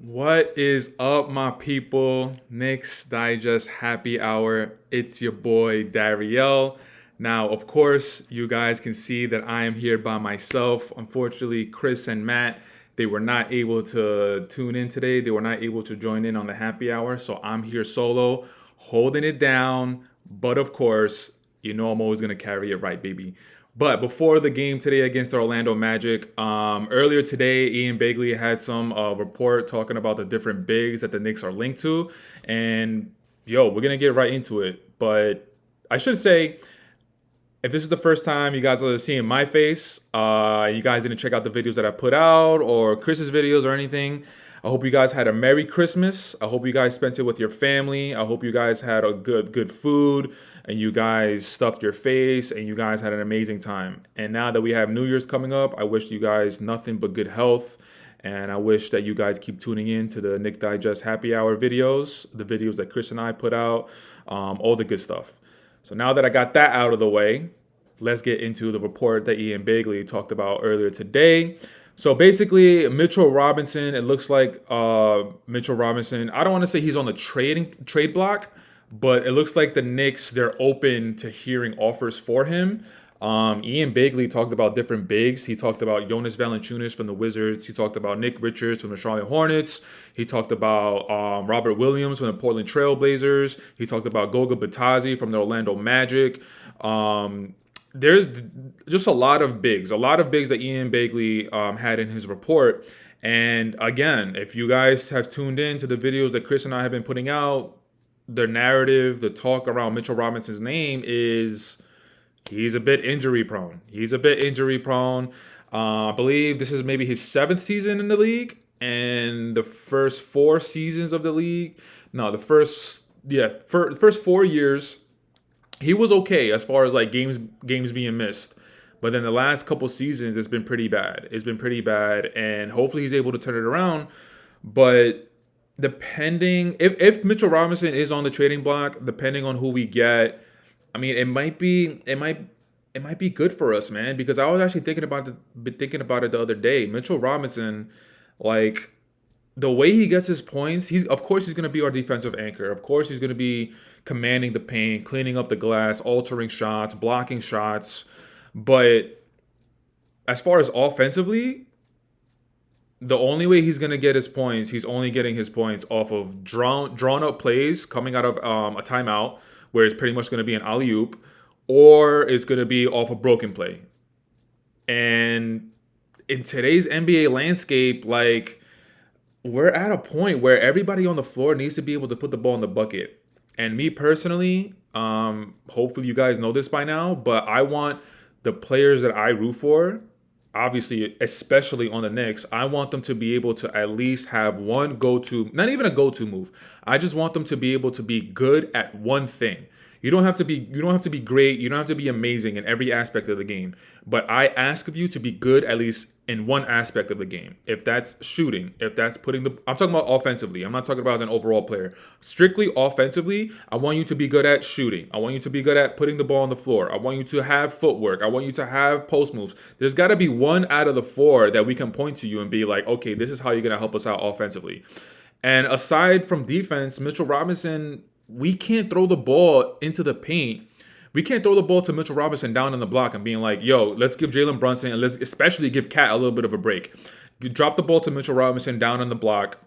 What is up, my people? Knicks Digest Happy Hour. It's your boy Dariel. Now, of course, you guys can see that I am here by myself. Unfortunately, Chris and Matt, they were not able to tune in today. They were not able to join in on the happy hour. So I'm here solo, holding it down. But of course, you know I'm always going to carry it right, baby. But before the game today against the Orlando Magic, earlier today, Ian Begley had some report talking about the different bigs that the Knicks are linked to. And we're going to get right into it. But I should say, if this is the first time you guys are seeing my face, you guys didn't check out the videos that I put out or Chris's videos or anything, I hope you guys had a Merry Christmas. I hope you guys spent it with your family. I hope you guys had a good food and you guys stuffed your face and you guys had an amazing time. And now that we have New Year's coming up, I wish you guys nothing but good health. And I wish that you guys keep tuning in to the Nick Digest Happy Hour videos, the videos that Chris and I put out, all the good stuff. So now that I got that out of the way, let's get into the report that Ian Begley talked about earlier today. So basically, Mitchell Robinson, it looks like Mitchell Robinson, I don't want to say he's on the trade block, but it looks like the Knicks, they're open to hearing offers for him. Ian Begley talked about different bigs. He talked about Jonas Valanciunas from the Wizards. He talked about Nick Richards from the Charlotte Hornets. He talked about Robert Williams from the Portland Trail Blazers. He talked about Goga Bitadze from the Orlando Magic. There's just a lot of bigs that Ian Begley had in his report. And again, if you guys have tuned in to the videos that Chris and I have been putting out, the narrative, the talk around Mitchell Robinson's name is he's a bit injury prone. I believe this is maybe his 7th season in the league, and the first 4 seasons of the league. No, the first 4 years. He was okay as far as like games being missed, but then the last couple seasons it's been pretty bad. And hopefully he's able to turn it around. But depending if Mitchell Robinson is on the trading block, depending on who we get, I mean it might be good for us, man. Because I was actually thinking about it the other day. Mitchell Robinson, like, the way he gets his points, he's going to be our defensive anchor. Of course, he's going to be commanding the paint, cleaning up the glass, altering shots, blocking shots. But as far as offensively, the only way he's going to get his points, he's only getting his points off of drawn up plays coming out of a timeout, where it's pretty much going to be an alley-oop, or it's going to be off a broken play. And in today's NBA landscape, like, we're at a point where everybody on the floor needs to be able to put the ball in the bucket. And me personally, hopefully you guys know this by now, but I want the players that I root for, obviously, especially on the Knicks, I want them to be able to at least have one go-to, not even a go-to move. I just want them to be able to be good at one thing. You don't have to be great. You don't have to be amazing in every aspect of the game. But I ask of you to be good at least in one aspect of the game. If that's shooting, if that's I'm talking about offensively. I'm not talking about as an overall player. Strictly offensively, I want you to be good at shooting. I want you to be good at putting the ball on the floor. I want you to have footwork. I want you to have post moves. There's got to be one out of the 4 that we can point to you and be like, okay, this is how you're going to help us out offensively. And aside from defense, Mitchell Robinson, we can't throw the ball into the paint. We can't throw the ball to Mitchell Robinson down in the block and being like, yo, let's give Jalen Brunson and let's especially give Cat a little bit of a break. Drop the ball to Mitchell Robinson down in the block.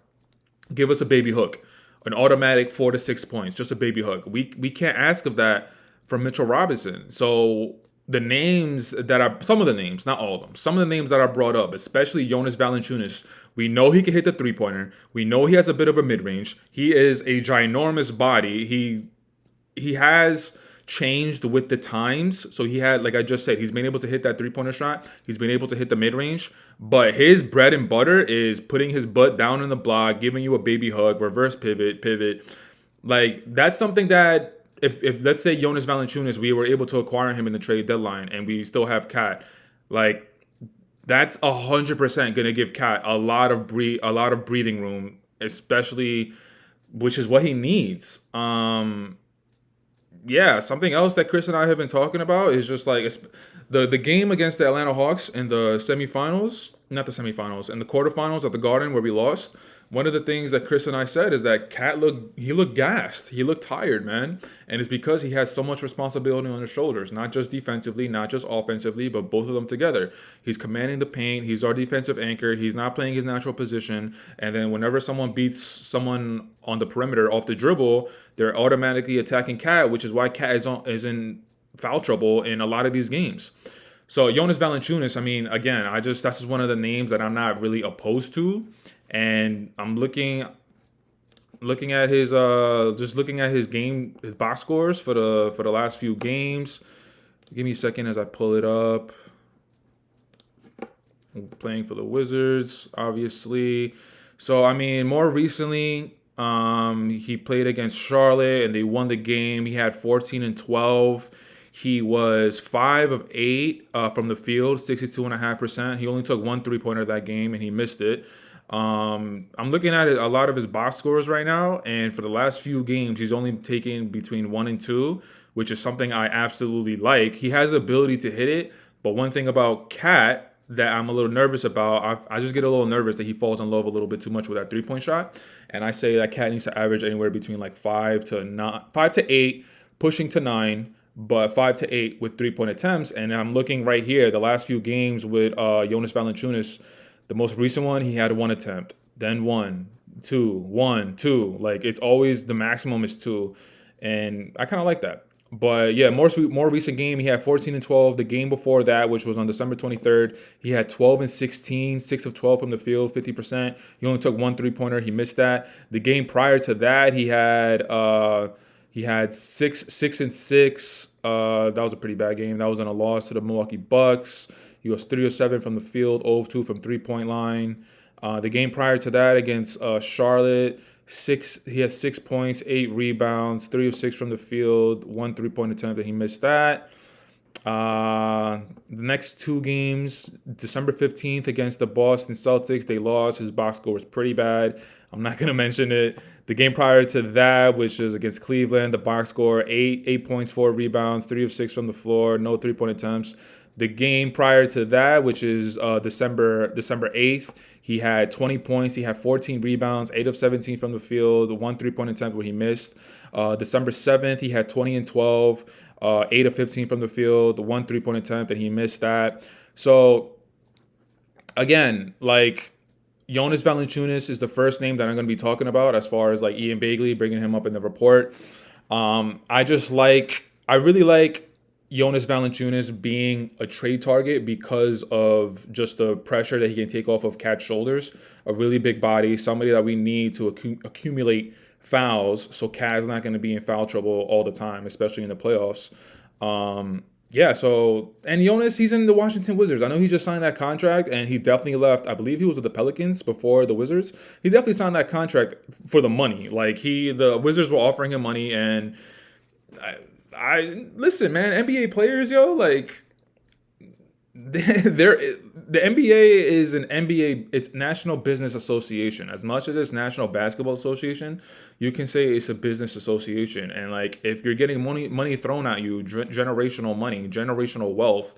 Give us a baby hook. An automatic 4 to 6 points. Just a baby hook. We can't ask of that from Mitchell Robinson. So the names that are, some of the names, not all of them, some of the names that are brought up, especially Jonas Valanciunas, we know he can hit the 3-pointer. We know he has a bit of a mid-range. He is a ginormous body. He has changed with the times. So he had, like I just said, he's been able to hit that 3-pointer shot. He's been able to hit the mid-range. But his bread and butter is putting his butt down in the block, giving you a baby hug, reverse pivot. Like, that's something that if let's say Jonas Valanciunas, we were able to acquire him in the trade deadline and we still have Cat, like, that's 100% gonna give Cat a lot of breathing room, especially, which is what he needs. Something else that Chris and I have been talking about is just like the game against the Atlanta Hawks in the semifinals. not the semifinals, in the quarterfinals at the Garden where we lost, one of the things that Chris and I said is that Cat looked gassed. He looked tired, man. And it's because he has so much responsibility on his shoulders, not just defensively, not just offensively, but both of them together. He's commanding the paint. He's our defensive anchor. He's not playing his natural position. And then whenever someone beats someone on the perimeter off the dribble, they're automatically attacking Cat, which is why Cat is in foul trouble in a lot of these games. So Jonas Valanciunas, I mean, again, that's just one of the names that I'm not really opposed to, and I'm looking at his game, his box scores for the last few games. Give me a second as I pull it up. Playing for the Wizards, obviously. So I mean, more recently, he played against Charlotte and they won the game. He had 14 and 12. He was 5 of 8 from the field, 62.5%. He only took 1 3-pointer that game, and he missed it. I'm looking at a lot of his box scores right now, and for the last few games, he's only taken between 1 and 2, which is something I absolutely like. He has the ability to hit it, but one thing about Cat that I'm a little nervous about, I just get a little nervous that he falls in love a little bit too much with that 3-point shot, and I say that Cat needs to average anywhere between like 5 to 8, pushing to 9. But 5 to 8 with 3-point attempts. And I'm looking right here, the last few games with Jonas Valanciunas, the most recent one, he had 1 attempt, then 1, 2, 1, 2. Like, it's always the maximum is 2. And I kind of like that. But yeah, more recent game, he had 14 and 12. The game before that, which was on December 23rd, he had 12 and 16, 6 of 12 from the field, 50%. He only took 1 3-pointer. He missed that. The game prior to that, he had 6 and 6. That was a pretty bad game. That was in a loss to the Milwaukee Bucks. He was 3 of 7 from the field, 0 of 2 from 3-point line. The game prior to that against Charlotte, he had 6 points, 8 rebounds, 3 of 6 from the field, 1 3-point attempt, and he missed that. The next 2 games, December 15th against the Boston Celtics, they lost. His box score was pretty bad. I'm not going to mention it. The game prior to that, which is against Cleveland, the box score, 8 points, 4 rebounds, 3 of 6 from the floor, no 3-point attempts. The game prior to that, which is December 8th, he had 20 points. He had 14 rebounds, 8 of 17 from the field, 1 3-point attempt where he missed. December 7th, he had 20 and 12, 8 of 15 from the field, 1 3-point attempt, and he missed that. So, again, like, Jonas Valanciunas is the first name that I'm going to be talking about as far as, like, Ian Begley, bringing him up in the report. I really like Jonas Valanciunas being a trade target because of just the pressure that he can take off of Cat's shoulders. A really big body, somebody that we need to accumulate fouls, so Cat's not going to be in foul trouble all the time, especially in the playoffs. And Jonas, he's in the Washington Wizards. I know he just signed that contract, and he definitely left. I believe he was with the Pelicans before the Wizards. He definitely signed that contract for the money. Like, the Wizards were offering him money, and I listen, man. NBA players, yo, like the NBA is an NBA. It's National Business Association. As much as it's National Basketball Association, you can say it's a business association. And like, if you're getting money thrown at you, generational money, generational wealth,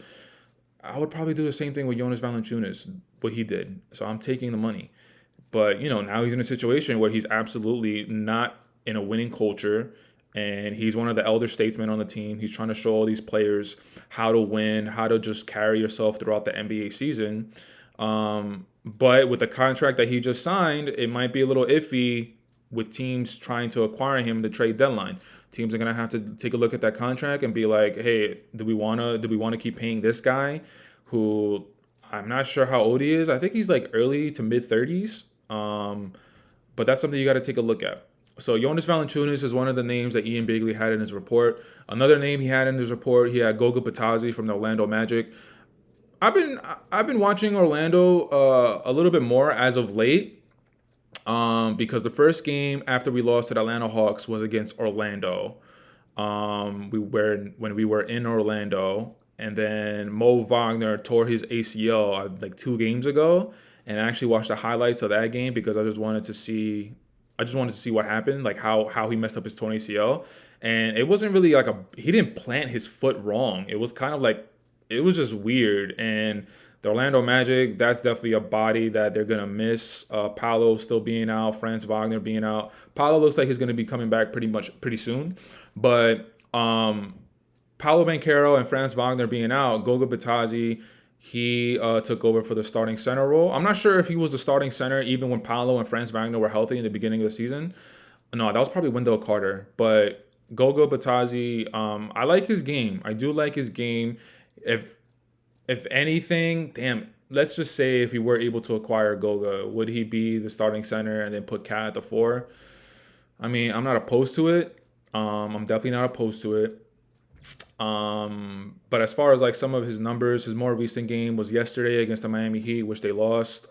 I would probably do the same thing with Jonas Valanciunas, what he did. So I'm taking the money. But now he's in a situation where he's absolutely not in a winning culture. And he's one of the elder statesmen on the team. He's trying to show all these players how to win, how to just carry yourself throughout the NBA season. But with the contract that he just signed, it might be a little iffy with teams trying to acquire him at the trade deadline. Teams are going to have to take a look at that contract and be like, hey, do we want to keep paying this guy who I'm not sure how old he is. I think he's like early to mid 30s. But that's something you got to take a look at. So Jonas Valanciunas is one of the names that Ian Begley had in his report. Another name he had in his report, he had Goga Bitadze from the Orlando Magic. I've been watching Orlando a little bit more as of late, because the first game after we lost to the Atlanta Hawks was against Orlando. When we were in Orlando, and then Mo Wagner tore his ACL like 2 games ago, and I actually watched the highlights of that game because I just wanted to see what happened, like how he messed up his torn ACL. And it wasn't really like he didn't plant his foot wrong. It was kind of like, it was just weird. And The Orlando Magic, that's definitely a body that they're going to miss. Paolo still being out, Franz Wagner being out. Paolo looks like he's going to be coming back pretty soon. But Paolo Banchero and Franz Wagner being out, Goga Bitadze, he took over for the starting center role. I'm not sure if he was the starting center even when Paolo and Franz Wagner were healthy in the beginning of the season. No, that was probably Wendell Carter. But Goga Bitadze, I like his game. I do like his game. If anything, damn, let's just say if he were able to acquire Goga, would he be the starting center and then put Cat at the 4? I mean, I'm not opposed to it. I'm definitely not opposed to it. But as far as like some of his numbers, his more recent game was yesterday against the Miami Heat, which they lost.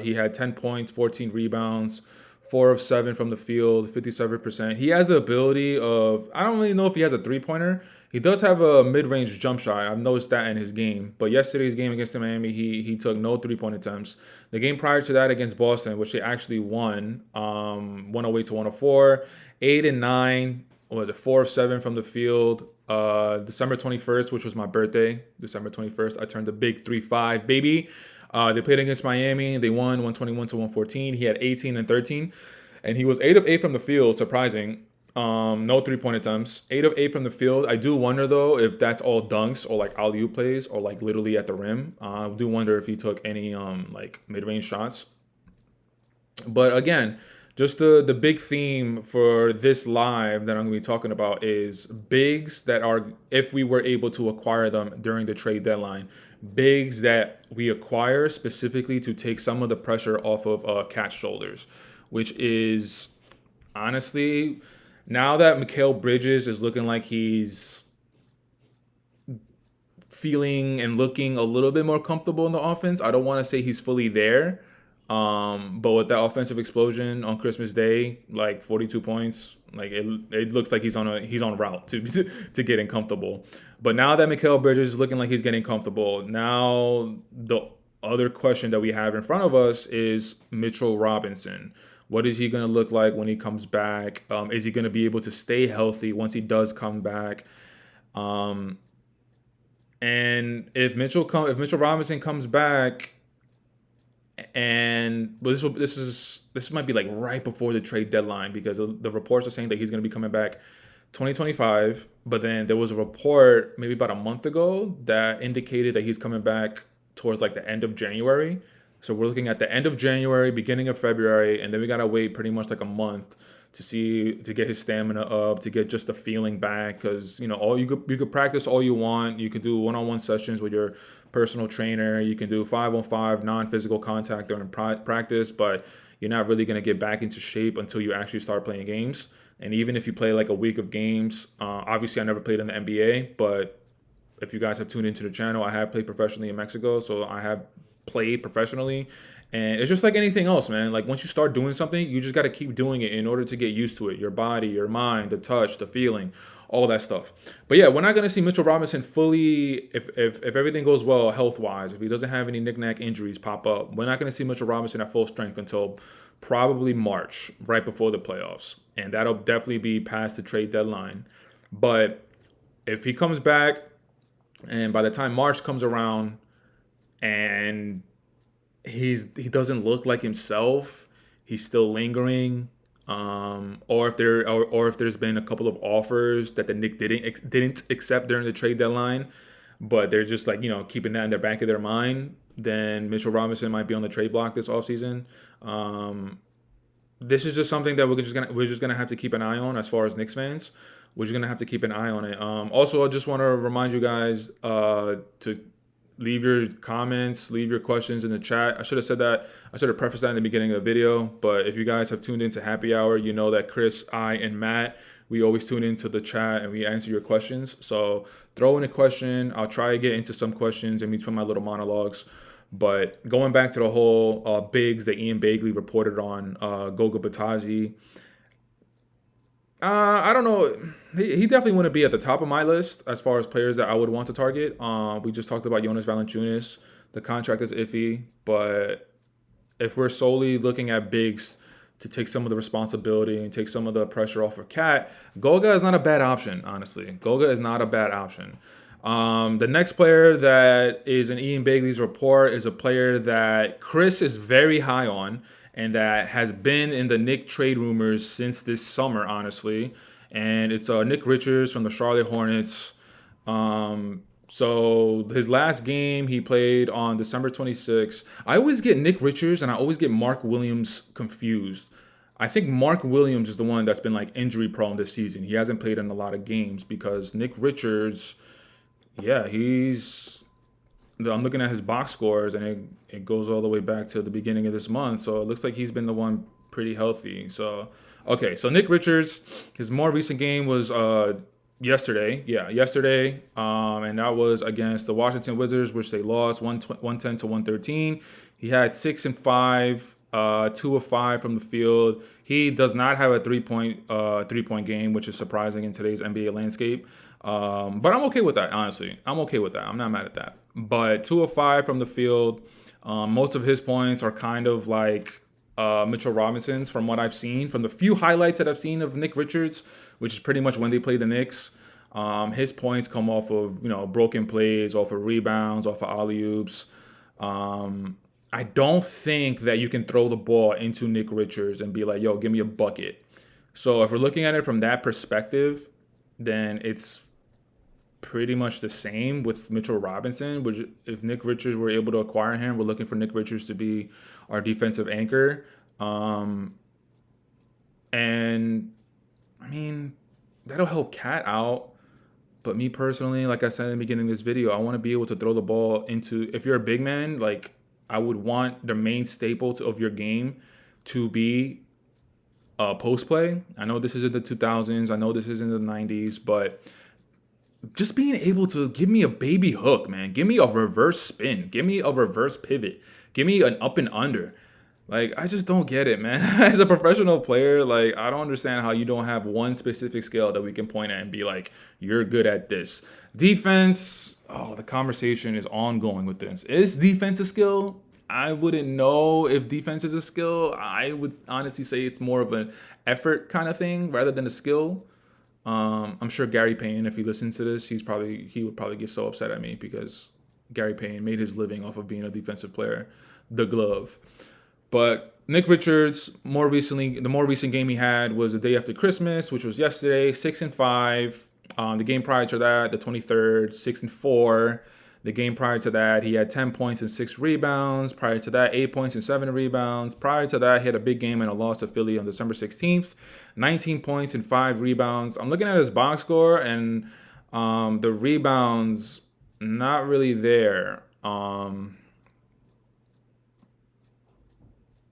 He had 10 points, 14 rebounds, 4 of 7 from the field, 57%. He has the ability of, I don't really know if he has a three-pointer. He does have a mid-range jump shot. I've noticed that in his game. But yesterday's game against the Miami Heat, he took no three-point attempts. The game prior to that against Boston, which they actually won, 108 to 104, 8 and 9, 4 of 7 from the field. December 21st, which was my birthday, December 21st, I turned a big 3-5, baby. They played against Miami. They won 121 to 114. He had 18 and 13. And he was 8 of 8 from the field, surprising. No three-point attempts. 8 of 8 from the field. I do wonder, though, if that's all dunks or like alley-oop plays or like literally at the rim. I do wonder if he took any like mid-range shots. But again, just the big theme for this live that I'm going to be talking about is bigs that are, if we were able to acquire them during the trade deadline, bigs that we acquire specifically to take some of the pressure off of Cat's shoulders, which is honestly, now that Mikal Bridges is looking like he's feeling and looking a little bit more comfortable in the offense. I don't want to say he's fully there. But with that offensive explosion on Christmas Day, like 42 points, like it looks like he's on route to getting comfortable. But now that Mikal Bridges is looking like he's getting comfortable, now the other question that we have in front of us is Mitchell Robinson. What is he going to look like when he comes back? Is he going to be able to stay healthy once he does come back? And if Mitchell Robinson comes back, and this might be like right before the trade deadline, because the reports are saying that he's going to be coming back 2025. But then there was a report maybe about a month ago that indicated that he's coming back towards like the end of January. So we're looking at the end of January, beginning of February, and then we got to wait pretty much like a month to get his stamina up, to get just the feeling back. Because, you could practice all you want. You could do one-on-one sessions with your personal trainer. You can do 5-on-5 non-physical contact during practice, but you're not really going to get back into shape until you actually start playing games. And even if you play like a week of games, obviously I never played in the NBA, but if you guys have tuned into the channel, I have played professionally in Mexico, so I have played professionally. And it's just like anything else, man. Like once you start doing something, you just got to keep doing it in order to get used to it. Your body, your mind, the touch, the feeling, all that stuff. But yeah, we're not going to see Mitchell Robinson fully, if everything goes well health-wise, if he doesn't have any knick-knack injuries pop up, we're not going to see Mitchell Robinson at full strength until probably March, right before the playoffs. And that'll definitely be past the trade deadline. But if he comes back, and by the time March comes around and he doesn't look like himself, he's still lingering, or if there's been a couple of offers that the Knicks didn't accept during the trade deadline, but they're just like, keeping that in the back of their mind, then Mitchell Robinson might be on the trade block this offseason. This is just something that we're just gonna have to keep an eye on. As far as Knicks fans, we're just gonna have to keep an eye on it. Also, I just want to remind you guys to leave your comments, leave your questions in the chat. I should have said that. I should have prefaced that in the beginning of the video. But if you guys have tuned into Happy Hour, you know that Chris, I, and Matt, we always tune into the chat and we answer your questions. So throw in a question. I'll try to get into some questions in between my little monologues. But going back to the whole bigs that Ian Begley reported on, Goga Bitadze, I don't know. He definitely wouldn't be at the top of my list as far as players that I would want to target. We just talked about Jonas Valanciunas. The contract is iffy, but if we're solely looking at bigs to take some of the responsibility and take some of the pressure off of Cat, Goga is not a bad option, honestly. Goga is not a bad option. The next player that is in Ian Begley's report is a player that Chris is very high on and that has been in the Knicks trade rumors since this summer, honestly. And it's Nick Richards from the Charlotte Hornets. So his last game he played on December 26th. I always get Nick Richards and I always get Mark Williams confused. I think Mark Williams is the one that's been like injury prone this season. He hasn't played in a lot of games because Nick Richards, yeah, I'm looking at his box scores and it goes all the way back to the beginning of this month. So it looks like he's been the one pretty healthy. So, okay. So Nick Richards, his more recent game was yesterday. Yeah, yesterday. And that was against the Washington Wizards, which they lost 110 to 113. He had 6 and 5, 2 of 5 from the field. He does not have a three-point game, which is surprising in today's NBA landscape. But I'm okay with that, honestly. I'm okay with that. I'm not mad at that. But 2 of 5 from the field. Most of his points are kind of like Mitchell Robinson's from what I've seen. From the few highlights that I've seen of Nick Richards, which is pretty much when they play the Knicks, his points come off of, broken plays, off of rebounds, off of alley-oops. I don't think that you can throw the ball into Nick Richards and be like, yo, give me a bucket. So if we're looking at it from that perspective, then it's pretty much the same with Mitchell Robinson, which if Nick Richards were able to acquire him, we're looking for Nick Richards to be our defensive anchor. And I mean, that'll help Cat out. But me personally, like I said in the beginning of this video, I want to be able to throw the ball into, if you're a big man, like I would want the main staple of your game to be post play. I know this is in the 2000s. I know this is in the 90s, but just being able to give me a baby hook, man. Give me a reverse spin. Give me a reverse pivot. Give me an up and under. Like, I just don't get it, man. As a professional player, like, I don't understand how you don't have one specific skill that we can point at and be like, you're good at this. Defense, the conversation is ongoing with this. Is defense a skill? I wouldn't know if defense is a skill. I would honestly say it's more of an effort kind of thing rather than a skill. I'm sure Gary Payne, if he listens to this, he would probably get so upset at me because Gary Payne made his living off of being a defensive player, the glove. But Nick Richards, the more recent game he had was the day after Christmas, which was yesterday, 6 and 5. The game prior to that, the 23rd, 6 and 4. The game prior to that, he had 10 points and 6 rebounds. Prior to that, 8 points and 7 rebounds. Prior to that, he had a big game and a loss to Philly on December 16th. 19 points and 5 rebounds. I'm looking at his box score, and the rebounds, not really there.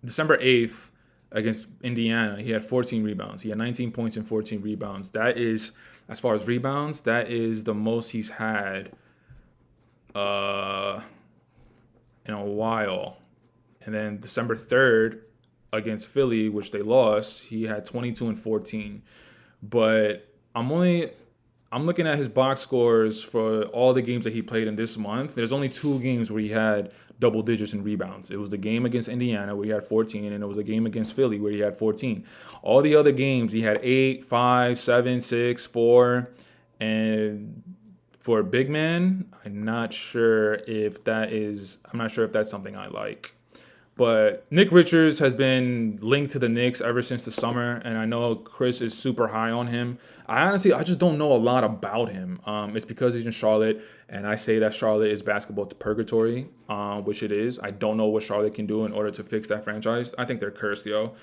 December 8th against Indiana, he had 14 rebounds. He had 19 points and 14 rebounds. That is, as far as rebounds, that is the most he's had in a while. And then December 3rd against Philly, which they lost, he had 22 and 14. But I'm looking at his box scores for all the games that he played in this month. There's only 2 games where he had double digits in rebounds. It was the game against Indiana where he had 14, and it was the game against Philly where he had 14. All the other games, he had 8, 5, 7, 6, 4. And for a big man, I'm not sure if that's something I like. But Nick Richards has been linked to the Knicks ever since the summer, and I know Chris is super high on him. I just don't know a lot about him. It's because he's in Charlotte, and I say that Charlotte is basketball purgatory, which it is. I don't know what Charlotte can do in order to fix that franchise. I think they're cursed, yo.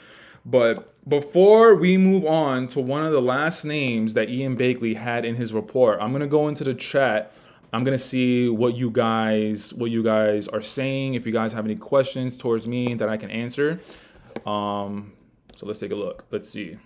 But before we move on to one of the last names that Ian Begley had in his report, I'm going to go into the chat. I'm going to see what you guys are saying. If you guys have any questions towards me that I can answer. So let's take a look. Let's see.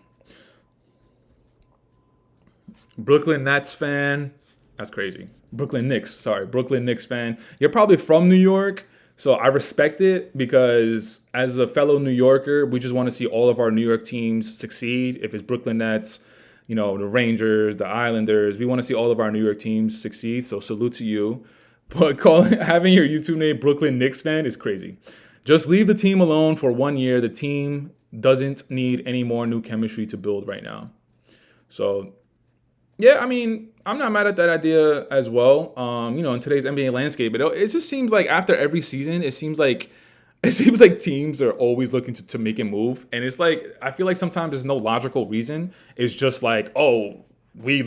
Brooklyn Nets fan. That's crazy. Brooklyn Knicks fan. You're probably from New York. So I respect it because as a fellow New Yorker, we just want to see all of our New York teams succeed. If it's Brooklyn Nets, the Rangers, the Islanders, we want to see all of our New York teams succeed. So salute to you. But having your YouTube name Brooklyn Knicks fan is crazy. Just leave the team alone for 1 year. The team doesn't need any more new chemistry to build right now. So, yeah, I mean, I'm not mad at that idea as well. In today's NBA landscape, it just seems like after every season, it seems like teams are always looking to make a move, and it's like I feel like sometimes there's no logical reason. It's just like, oh, we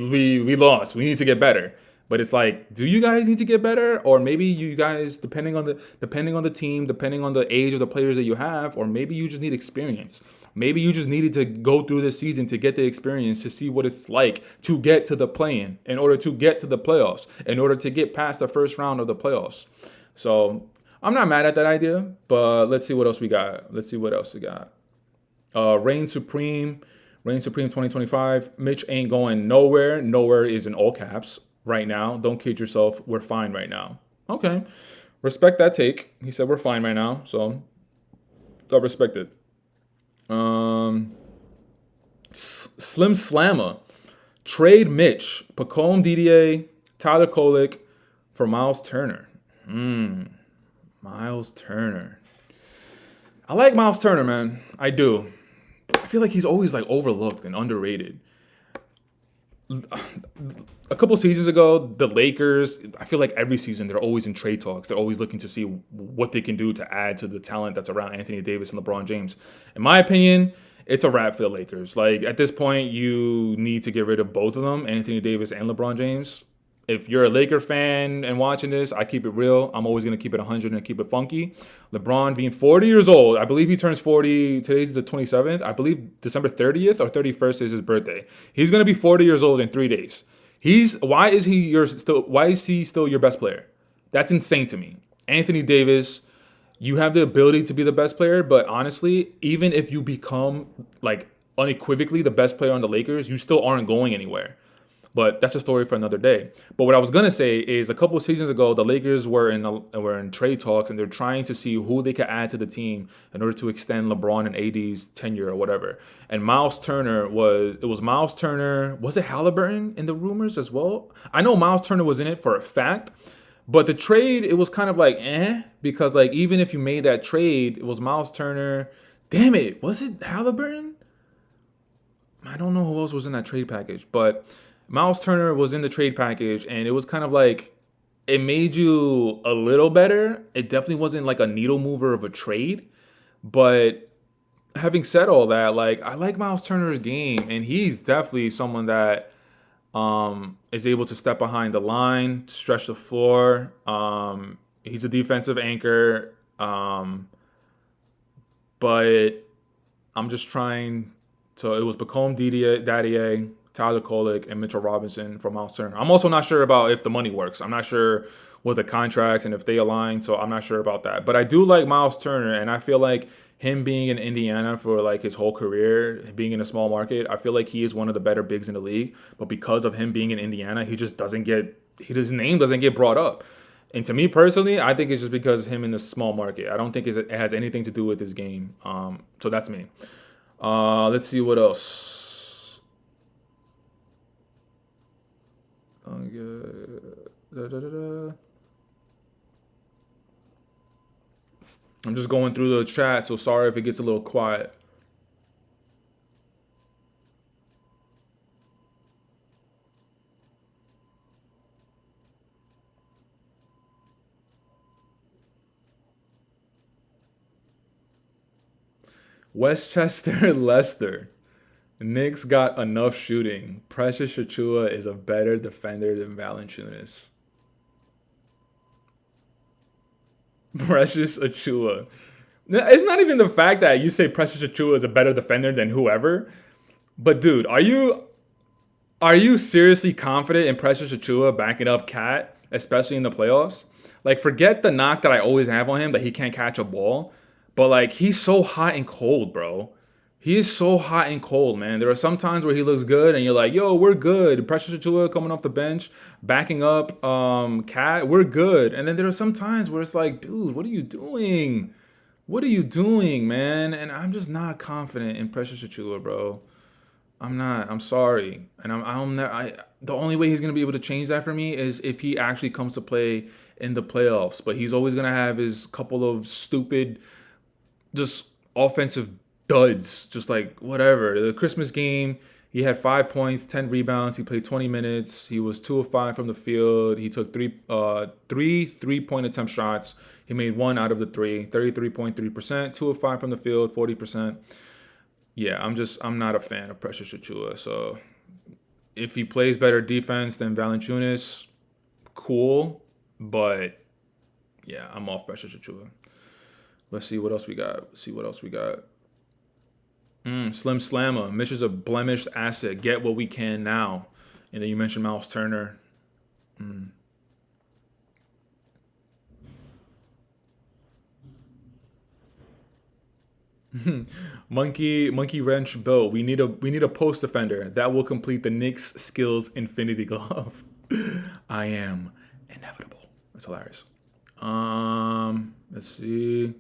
lost, we need to get better. But it's like, do you guys need to get better, or maybe you guys, depending on the team, depending on the age of the players that you have, or maybe you just need experience. Maybe you just needed to go through this season to get the experience to see what it's like to get to the play-in, in order to get to the playoffs, in order to get past the first round of the playoffs. So I'm not mad at that idea, but let's see what else we got. Reign Supreme 2025. Mitch ain't going nowhere. Nowhere is in all caps right now. Don't kid yourself. We're fine right now. Okay. Respect that take. He said we're fine right now, so got respect it. Slim Slammer. Trade Mitch, Pacome Didier, Tyler Kolek for Miles Turner. Miles Turner. I like Miles Turner, man. I do. I feel like he's always like overlooked and underrated. A couple seasons ago, the Lakers, I feel like every season they're always in trade talks. They're always looking to see what they can do to add to the talent that's around Anthony Davis and LeBron James. In my opinion, it's a wrap for the Lakers. Like, at this point, you need to get rid of both of them, Anthony Davis and LeBron James. If you're a Laker fan and watching this, I keep it real. I'm always going to keep it 100 and keep it funky. LeBron being 40 years old, I believe he turns 40. Today's the 27th. I believe December 30th or 31st is his birthday. He's going to be 40 years old in 3 days. Why is he still your best player? That's insane to me. Anthony Davis, you have the ability to be the best player, but honestly, even if you become like unequivocally the best player on the Lakers, you still aren't going anywhere. But that's a story for another day. But what I was gonna say is, a couple of seasons ago, the Lakers were in trade talks, and they're trying to see who they could add to the team in order to extend LeBron and AD's tenure or whatever. And Miles Turner was Miles Turner. Was it Halliburton in the rumors as well? I know Miles Turner was in it for a fact. But the trade, it was kind of like, because like even if you made that trade, it was Miles Turner. Damn it, was it Halliburton? I don't know who else was in that trade package, but Miles Turner was in the trade package, and it was kind of like, it made you a little better. It definitely wasn't like a needle mover of a trade. But having said all that, like, I like Miles Turner's game, and he's definitely someone that is able to step behind the line, stretch the floor. He's a defensive anchor. But I'm just trying to, it was Pacome Didier, Tyler Kolek, and Mitchell Robinson for Miles Turner. I'm also not sure about if the money works. I'm not sure with the contracts and if they align, so I'm not sure about that. But I do like Miles Turner, and I feel like him being in Indiana for like his whole career, being in a small market, I feel like he is one of the better bigs in the league. But because of him being in Indiana, his name doesn't get brought up. And to me personally, I think it's just because of him in the small market. I don't think it has anything to do with his game. So that's me. Let's see what else. I'm just going through the chat, so sorry if it gets a little quiet. Westchester Leicester. Knicks got enough shooting. Precious Achiuwa is a better defender than Valanciunas. Precious Achiuwa. It's not even the fact that you say Precious Achiuwa is a better defender than whoever. But dude, are you seriously confident in Precious Achiuwa backing up Cat, especially in the playoffs? Like, forget the knock that I always have on him that he can't catch a ball. But like, he's so hot and cold, bro. He is so hot and cold, man. There are some times where he looks good and you're like, yo, we're good. Precious Achiuwa coming off the bench, backing up Cat, we're good. And then there are some times where it's like, dude, what are you doing? What are you doing, man? And I'm just not confident in Precious Achiuwa, bro. I'm not. I'm sorry. And the only way he's going to be able to change that for me is if he actually comes to play in the playoffs. But he's always going to have his couple of stupid, just offensive duds, just like whatever. The Christmas game, He had 5 points, 10 rebounds. He played 20 minutes. He was 2 of 5 from the field. He took three three-point attempt shots. He made 1 out of the 3, 33.3%, 2 of 5 from the field, 40%. Yeah, I'm not a fan of Precious Achiuwa. So if he plays better defense than Valanciunas, cool. But yeah, I'm off Precious Achiuwa. Let's see what else we got. Slim Slammer. Mitch is a blemished asset. Get what we can now. And then you mentioned Miles Turner. Monkey Wrench Bill. We need a post defender that will complete the Knicks skills infinity glove. I am inevitable. That's hilarious. Let's see.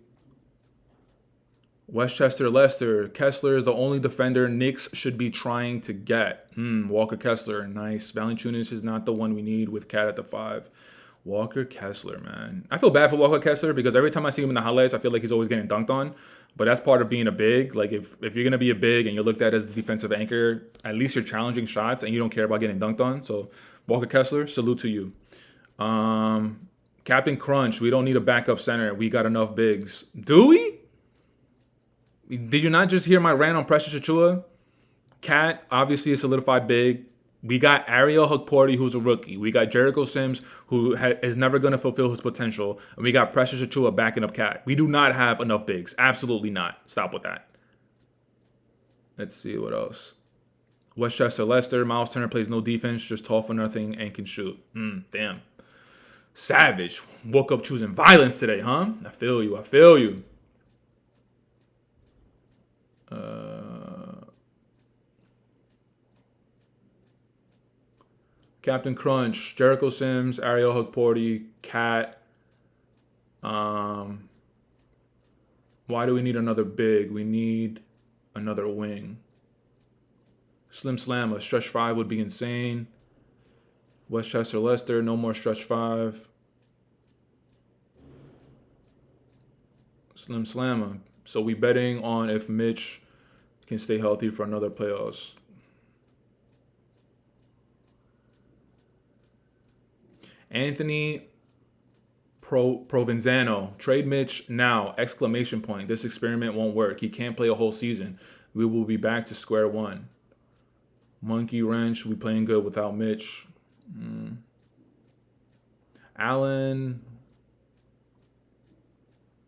Westchester Leicester. Kessler is the only defender Knicks should be trying to get. Walker Kessler, nice. Valanciunas is not the one we need with Cat at the 5. Walker Kessler, man. I feel bad for Walker Kessler because every time I see him in the highlights, I feel like he's always getting dunked on. But that's part of being a big. Like, if you're going to be a big and you're looked at as the defensive anchor, at least you're challenging shots and you don't care about getting dunked on. So, Walker Kessler, salute to you. Captain Crunch, we don't need a backup center. We got enough bigs. Do we? Did you not just hear my rant on Precious Achiuwa? Cat, obviously a solidified big. We got Ariel Hukporti, who's a rookie. We got Jericho Sims, who is never going to fulfill his potential. And we got Precious Achiuwa backing up Cat. We do not have enough bigs. Absolutely not. Stop with that. Let's see what else. Westchester Leicester. Miles Turner plays no defense, just tall for nothing and can shoot. Damn. Savage. Woke up choosing violence today, huh? I feel you. Captain Crunch, Jericho Sims, Ariel Hukporti, Cat. Why do we need another big? We need another wing. Slim Slammer, stretch 5 would be insane. Westchester Leicester, no more stretch 5. Slim Slammer. So we betting on if Mitch can stay healthy for another playoffs. Anthony Provenzano, trade Mitch now! ! This experiment won't work. He can't play a whole season. We will be back to square one. Monkey Wrench, we playing good without Mitch. Allen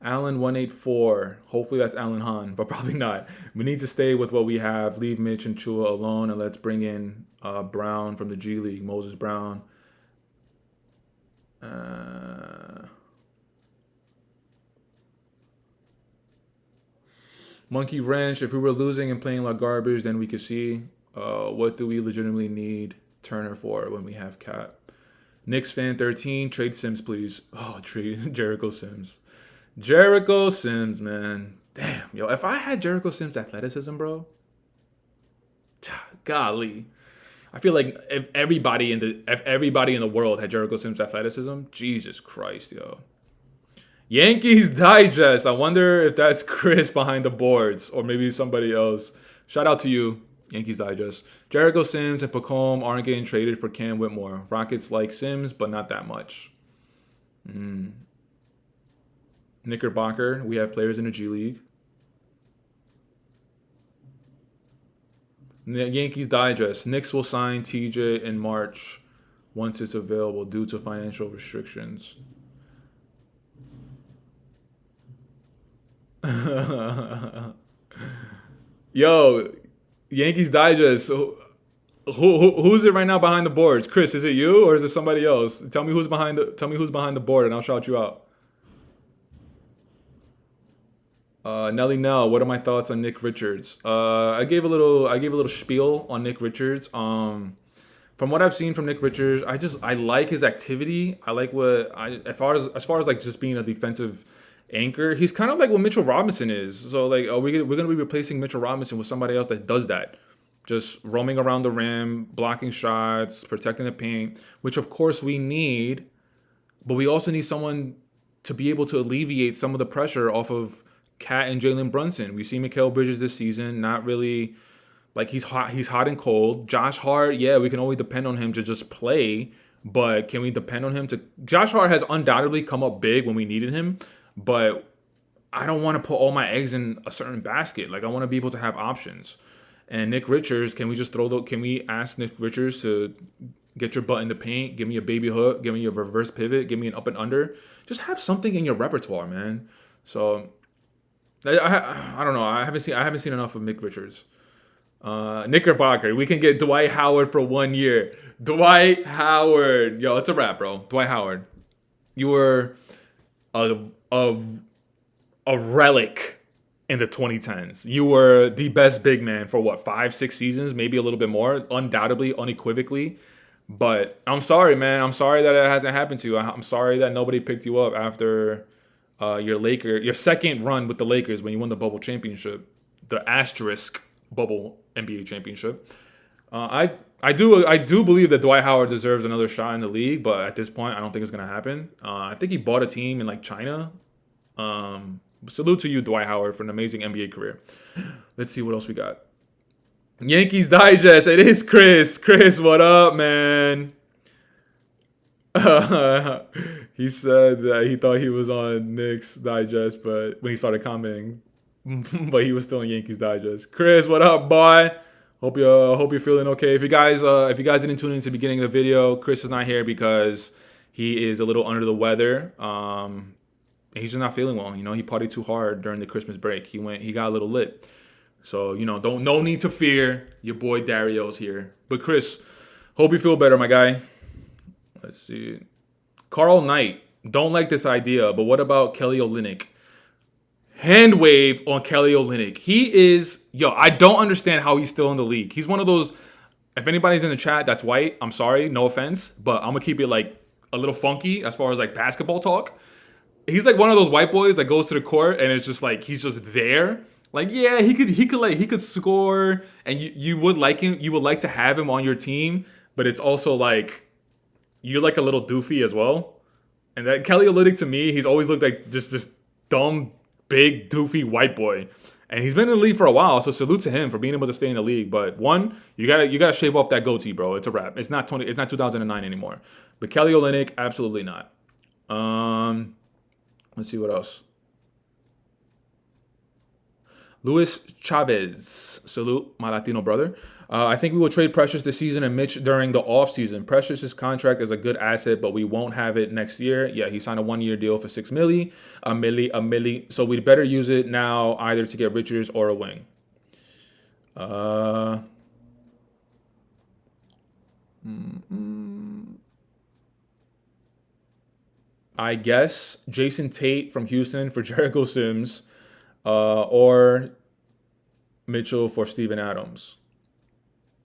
184. Hopefully that's Alan Hahn, but probably not. We need to stay with what we have. Leave Mitch and Chua alone, and let's bring in Brown from the G League. Moses Brown. Monkey Wrench. If we were losing and playing like garbage, then we could see what do we legitimately need Turner for when we have Cat. Knicks fan 13. Trade Sims, please. Oh, trade Jericho Sims. Jericho Sims, man. Damn, yo. If I had Jericho Sims' athleticism, bro. Golly. I feel like if everybody in the world had Jericho Sims' athleticism, Jesus Christ, yo. Yankees Digest. I wonder if that's Chris behind the boards or maybe somebody else. Shout out to you, Yankees Digest. Jericho Sims and Pacome aren't getting traded for Cam Whitmore. Rockets like Sims, but not that much. Knickerbocker. We have players in the G League. Yankees Digest. Knicks will sign TJ in March once it's available due to financial restrictions. Yo, Yankees Digest. Who's it right now behind the boards? Chris, is it you or is it somebody else? Tell me who's behind the board and I'll shout you out. Nelly Nell, what are my thoughts on Nick Richards? I gave a little spiel on Nick Richards. From what I've seen from Nick Richards, I like his activity. I like as far as like just being a defensive anchor, he's kind of like what Mitchell Robinson is. So like, we're gonna be replacing Mitchell Robinson with somebody else that does that, just roaming around the rim, blocking shots, protecting the paint, which of course we need, but we also need someone to be able to alleviate some of the pressure off of Cat and Jalen Brunson. We see Mikal Bridges this season not really Like he's hot and cold. Josh Hart, yeah, we can always depend on him to just play, but can we depend on him to? Josh Hart has undoubtedly come up big when we needed him, but I don't want to put all my eggs in a certain basket. Like I want to be able to have options. And Nick Richards, can we ask Nick Richards to get your butt in the paint, give me a baby hook, give me a reverse pivot, give me an up and under. Just have something in your repertoire, man. So I don't know. I haven't seen enough of Nick Richards. Knickerbocker, we can get Dwight Howard for 1 year. Dwight Howard, yo, it's a wrap, bro. Dwight Howard, you were a relic in the 2010s. You were the best big man for what, 5-6 seasons, maybe a little bit more, undoubtedly, unequivocally. But I'm sorry, man. I'm sorry that it hasn't happened to you. I'm sorry that nobody picked you up after your second run with the Lakers when you won the bubble championship, the asterisk bubble NBA championship. I do believe that Dwight Howard deserves another shot in the league, but at this point, I don't think it's gonna happen. I think he bought a team in like China. Salute to you, Dwight Howard, for an amazing NBA career. Let's see what else we got. Yankees Digest. It is Chris. Chris, what up, man? He said that he thought he was on Knicks Digest, but when he started commenting, but he was still in Yankees Digest. Chris, what up, boy? Hope you're feeling okay. If you guys didn't tune in to the beginning of the video, Chris is not here because he is a little under the weather. He's just not feeling well. You know, he partied too hard during the Christmas break. He got a little lit. So, you know, no need to fear. Your boy Dario's here. But Chris, hope you feel better, my guy. Let's see. Carl Knight, don't like this idea, but what about Kelly Olynyk? Hand wave on Kelly Olynyk. I don't understand how he's still in the league. He's one of those, if anybody's in the chat that's white, I'm sorry, no offense, but I'm going to keep it like a little funky as far as like basketball talk. He's like one of those white boys that goes to the court and it's just like he's just there. Like, yeah, he could score and you would like him, you would like to have him on your team, but it's also like you're like a little doofy as well. And that Kelly Olynyk, to me, he's always looked like just this dumb, big, doofy white boy. And he's been in the league for a while, so salute to him for being able to stay in the league. But one, you gotta shave off that goatee, bro. It's a wrap. It's not 2009 anymore. But Kelly Olynyk, absolutely not. Let's see what else. Luis Chavez, salute my Latino brother. I think we will trade Precious this season and Mitch during the offseason. Precious's contract is a good asset, but we won't have it next year. Yeah, he signed a 1-year deal for $6 million, a milli. So we'd better use it now either to get Richards or a wing. I guess Jason Tate from Houston for Jericho Sims. Or Mitchell for Steven Adams.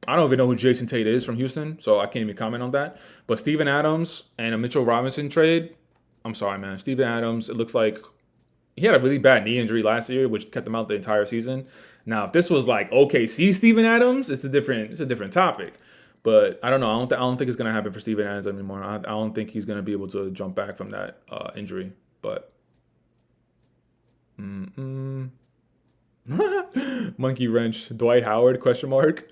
I don't even know who Jason Tate is from Houston, so I can't even comment on that. But Steven Adams and a Mitchell Robinson trade, I'm sorry, man. Steven Adams, it looks like he had a really bad knee injury last year, which kept him out the entire season. Now, if this was like OKC Steven Adams, it's a different topic. But I don't know. I don't think it's gonna happen for Steven Adams anymore. I don't think he's gonna be able to jump back from that injury. But. Monkey wrench, Dwight Howard, question mark.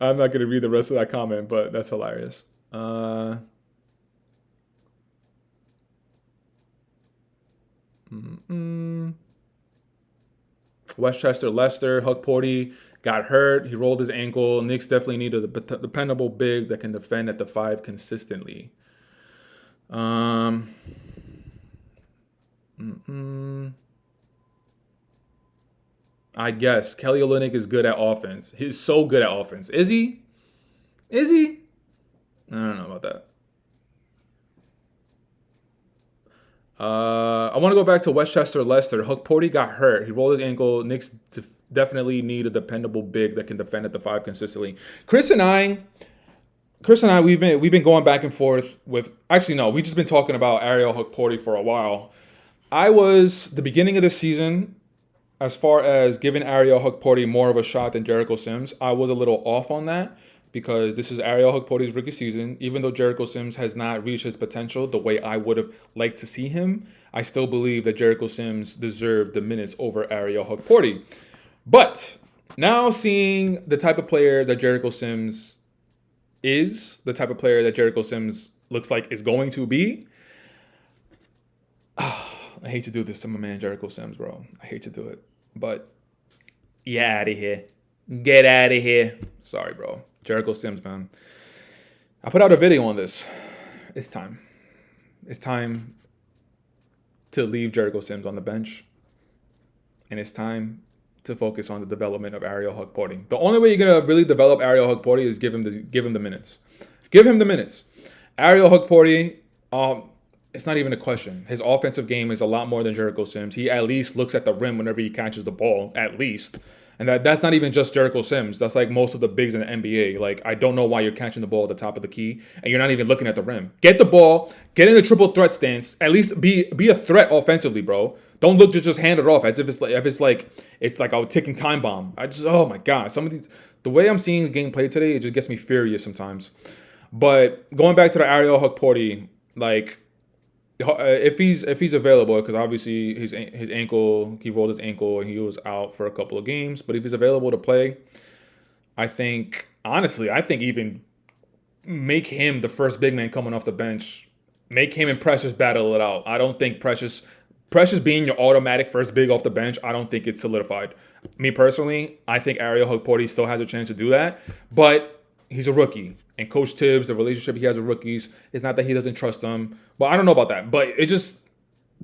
I'm not going to read the rest of that comment, but that's hilarious. Westchester, Leicester, Huck Porty got hurt. He rolled his ankle. Knicks definitely need a dependable big that can defend at the 5 consistently. I guess Kelly Olynyk is good at offense. He's so good at offense. Is he? I don't know about that. I want to go back to Westchester, Leicester. Huck Porty got hurt. He rolled his ankle. Knicks definitely need a dependable big that can defend at the 5 consistently. Chris and I, we've been going back and forth with. Actually, no, we've just been talking about Ariel Huck Porty for a while. I was the beginning of the season, as far as giving Ariel Huck Porty more of a shot than Jericho Sims. I was a little off on that because this is Ariel Huck Porty's rookie season. Even though Jericho Sims has not reached his potential the way I would have liked to see him, I still believe that Jericho Sims deserved the minutes over Ariel Huck Porty. But Now seeing the type of player that Jericho Sims is, the type of player that Jericho Sims looks like is going to be. I hate to do this to my man Jericho Sims, bro. I hate to do it. But yeah, out of here. Get out of here. Sorry, bro. Jericho Sims, man. I put out a video on this. It's time. It's time to leave Jericho Sims on the bench. And it's time to focus on the development of Ariel Hukporti. The only way you're going to really develop Ariel Hukporti is give him the minutes. Give him the minutes. Ariel Hukporti, it's not even a question. His offensive game is a lot more than Jericho Sims. He at least looks at the rim whenever he catches the ball, at least. And that's not even just Jericho Sims. That's like most of the bigs in the NBA. Like, I don't know why you're catching the ball at the top of the key and you're not even looking at the rim. Get the ball, get in the triple threat stance, at least be a threat offensively, bro. Don't look to just hand it off as if it's like a ticking time bomb. Oh my God. The way I'm seeing the game played today, it just gets me furious sometimes. But going back to the Ariel Hukporti, like, if he's available, because obviously his ankle, he rolled his ankle and he was out for a couple of games. But if he's available to play, I think even make him the first big man coming off the bench. Make him and Precious battle it out. I don't think Precious being your automatic first big off the bench, I don't think it's solidified. Me personally, I think Ariel Hukporti still has a chance to do that, but he's a rookie. And Coach Tibbs, the relationship he has with rookies, it's not that he doesn't trust them. But I don't know about that. But it just,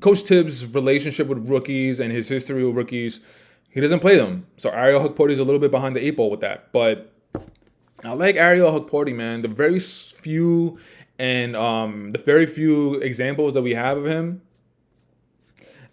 Coach Tibbs' relationship with rookies and his history with rookies, he doesn't play them. So Ariel Hukporti is a little bit behind the eight ball with that. But I like Ariel Hukporti, man. The very few examples that we have of him,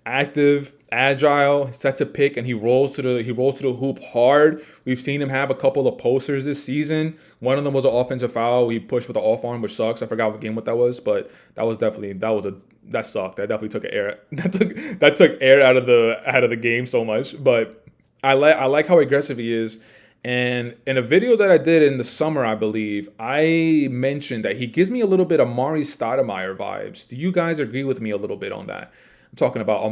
active, agile, sets a pick, and he rolls to the hoop hard. We've seen him have a couple of posters this season. One of them was an offensive foul. He pushed with the off arm, which sucks. I forgot what that was, but that sucked. That definitely took air. That took air out of the game so much. But I like how aggressive he is. And in a video that I did in the summer, I believe, I mentioned that he gives me a little bit of Mari Stoudemire vibes. Do you guys agree with me a little bit on that? I'm talking about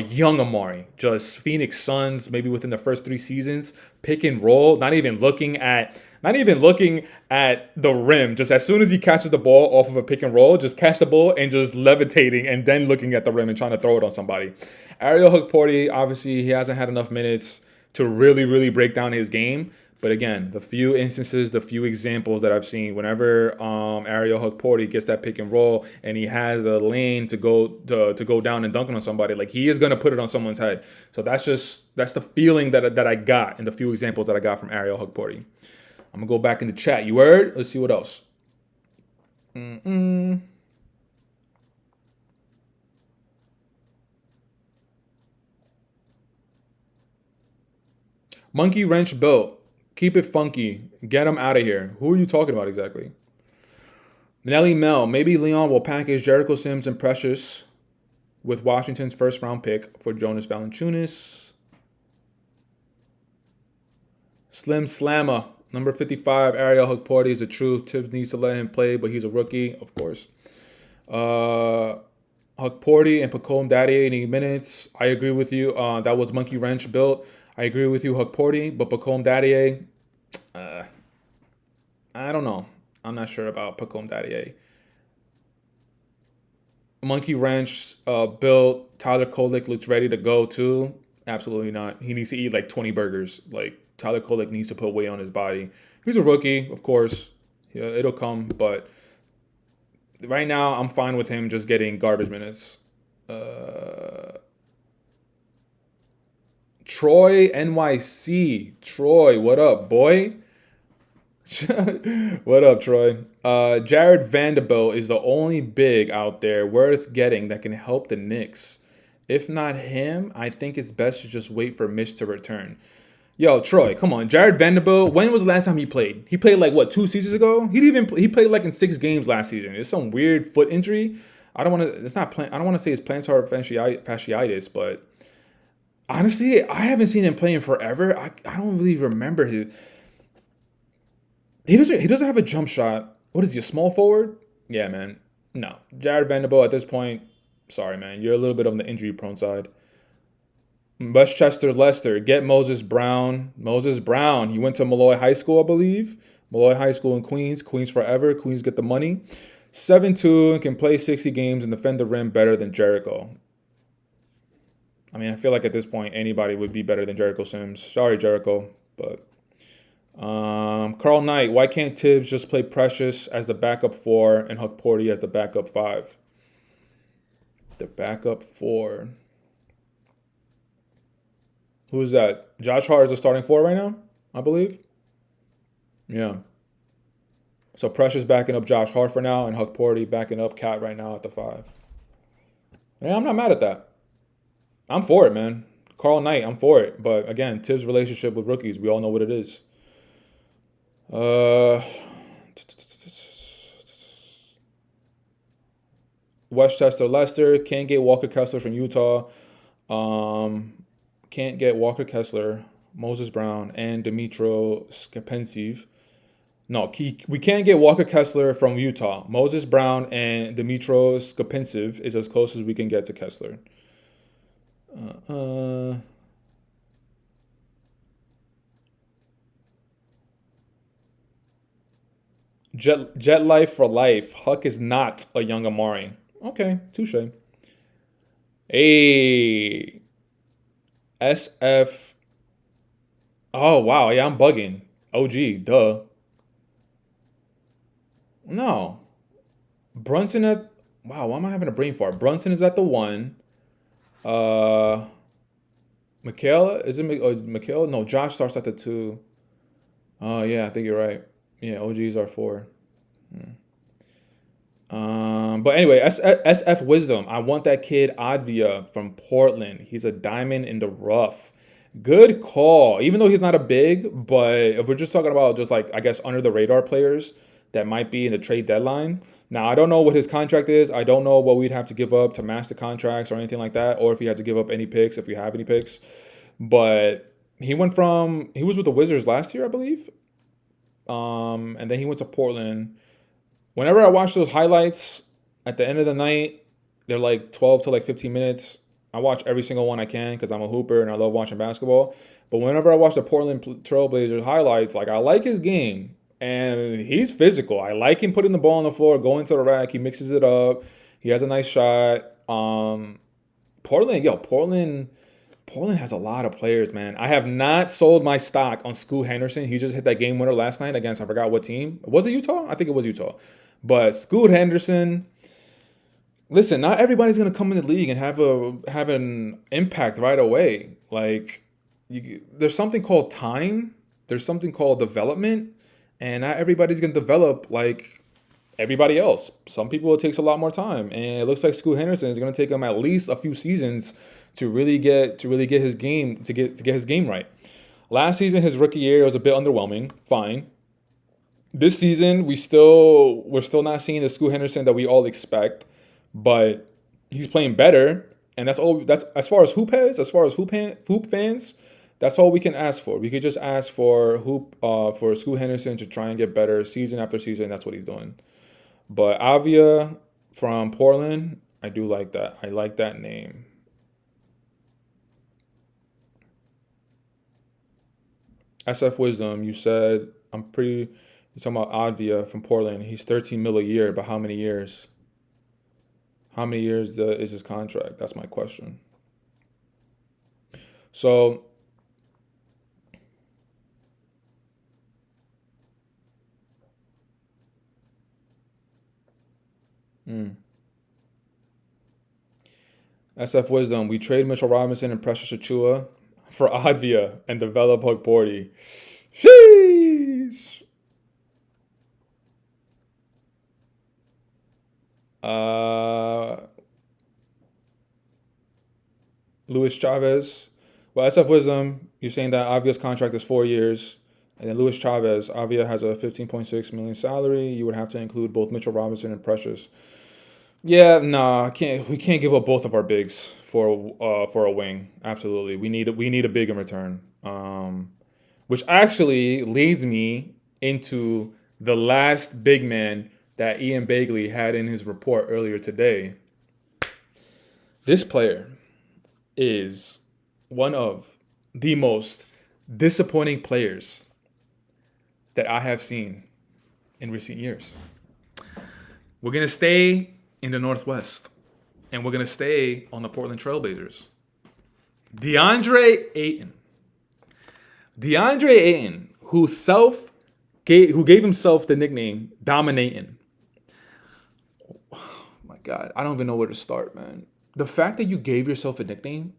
young Amari, just Phoenix Suns, maybe within the first 3 seasons, pick and roll, not even looking at the rim. Just as soon as he catches the ball off of a pick and roll, just catch the ball and just levitating and then looking at the rim and trying to throw it on somebody. Ariel Hukporti, obviously, he hasn't had enough minutes to really, really break down his game. But again, the few instances, the few examples that I've seen, whenever Ariel Hukporti gets that pick and roll and he has a lane to go down and dunk on somebody, like, he is gonna put it on someone's head. So that's the feeling that I got in the few examples that I got from Ariel Hukporti. I'm gonna go back in the chat. You heard? Let's see what else. Monkey Wrench built. Keep it funky. Get him out of here. Who are you talking about exactly? Nelly Mel. Maybe Leon will package Jericho Sims and Precious with Washington's first-round pick for Jonas Valanciunas. Slim Slammer. Number 55. Ariel Hukporti is the truth. Tibbs needs to let him play, but he's a rookie, of course. Hukporti and Pacome Daddy need minutes. I agree with you. That was Monkey Wrench built. I agree with you, Hukporti, but Pacome Daddy, I don't know. I'm not sure about Pacome Daddy. Monkey Wrench built. Tyler Kolek looks ready to go too. Absolutely not. He needs to eat like 20 burgers. Like, Tyler Kolek needs to put weight on his body. He's a rookie, of course. Yeah, it'll come, but right now I'm fine with him just getting garbage minutes. Troy NYC. Troy, what up, boy? What up, Troy? Jared Vanderbilt is the only big out there worth getting that can help the Knicks. If not him, I think it's best to just wait for Mitch to return. Yo, Troy, come on. Jared Vanderbilt, when was the last time he played? He played like, what, 2 seasons ago? He played like in 6 games last season. It's some weird foot injury. I don't want to say it's plantar fasciitis, but honestly, I haven't seen him playing forever. I don't really remember He doesn't have a jump shot. What is he, a small forward? Yeah, man. No. Jared Vanderbilt at this point, sorry, man. You're a little bit on the injury-prone side. Westchester Leicester. Get Moses Brown. Moses Brown. He went to Malloy High School, I believe. Malloy High School in Queens. Queens forever. Queens get the money. 7'2" and can play 60 games and defend the rim better than Jericho. I mean, I feel like at this point, anybody would be better than Jericho Sims. Sorry, Jericho. But Carl Knight. Why can't Tibbs just play Precious as the backup 4 and Huck Porty as the backup 5? The backup 4. Who is that? Josh Hart is the starting 4 right now, I believe. Yeah. So Precious backing up Josh Hart for now, and Huck Porty backing up Cat right now at the 5. Yeah, I'm not mad at that. I'm for it, man. Carl Knight, I'm for it. But again, Tibbs' relationship with rookies, we all know what it is. Westchester Leicester. Can't get Walker Kessler from Utah. Can't get Walker Kessler, Moses Brown, and Dimitro Skapensiv. No, we can't get Walker Kessler from Utah. Moses Brown and Dimitro Skapensiv is as close as we can get to Kessler. Jet Life for life. Huck is not a young Amari. Okay, touche. Hey, SF. Oh, wow. Yeah, I'm bugging. OG, duh. No. Brunson at. Wow, why am I having a brain fart? Brunson is at the 1. Michaela? Is it Michaela? No, Josh starts at the 2. Oh, yeah, I think you're right. Yeah, OGs are 4. But anyway, SF Wisdom. I want that kid Advia from Portland. He's a diamond in the rough. Good call. Even though he's not a big, but if we're just talking about just like, I guess, under the radar players that might be in the trade deadline. Now, I don't know what his contract is. I don't know what we'd have to give up to match the contracts or anything like that, or if he had to give up any picks, if we have any picks. But he was with the Wizards last year, I believe. And then he went to Portland. Whenever I watch those highlights at the end of the night, they're like 12 to like 15 minutes. I watch every single one I can because I'm a hooper and I love watching basketball. But whenever I watch the Portland Trailblazers highlights, like I like his game and he's physical. I like him putting the ball on the floor, going to the rack. He mixes it up. He has a nice shot. Portland has a lot of players, man. I have not sold my stock on Scoot Henderson. He just hit that game winner last night against, I forgot what team. Was it Utah? I think it was Utah. But Scoot Henderson, listen, not everybody's going to come in the league and have an impact right away. Like, there's something called time. There's something called development. And not everybody's going to develop like everybody else. Some people, it takes a lot more time. And it looks like Scoot Henderson is going to take him at least a few seasons to really get his game to get his game right. Last season, his rookie year was a bit underwhelming. Fine. This season, we're still not seeing the Scoot Henderson that we all expect, but he's playing better, and that's all. That's as far as hoop fans, that's all we can ask for. We could just ask for Scoot Henderson to try and get better season after season. That's what he's doing. But Avia from Portland, I do like that. I like that name. SF Wisdom, you said you're talking about Advia from Portland. He's $13 million a year, but how many years? How many years is his contract? That's my question. So, SF Wisdom, we trade Mitchell Robinson and Precious Achua for Advia and develop Huck Porty. Sheesh. Luis Chavez. Well, SF Wisdom, you're saying that Avia's contract is 4 years. And then Luis Chavez, Avia has a $15.6 million salary. You would have to include both Mitchell Robinson and Precious. Yeah, nah, we can't give up both of our bigs for a wing. Absolutely, we need a big in return. Which actually leads me into the last big man that Ian Begley had in his report earlier today. This player is one of the most disappointing players that I have seen in recent years. We're going to stay in the Northwest, and we're going to stay on the Portland Trailblazers. Deandre Ayton. DeAndre Ayton, who gave himself the nickname Dominatin'. Oh my God, I don't even know where to start, man. The fact that you gave yourself a nickname,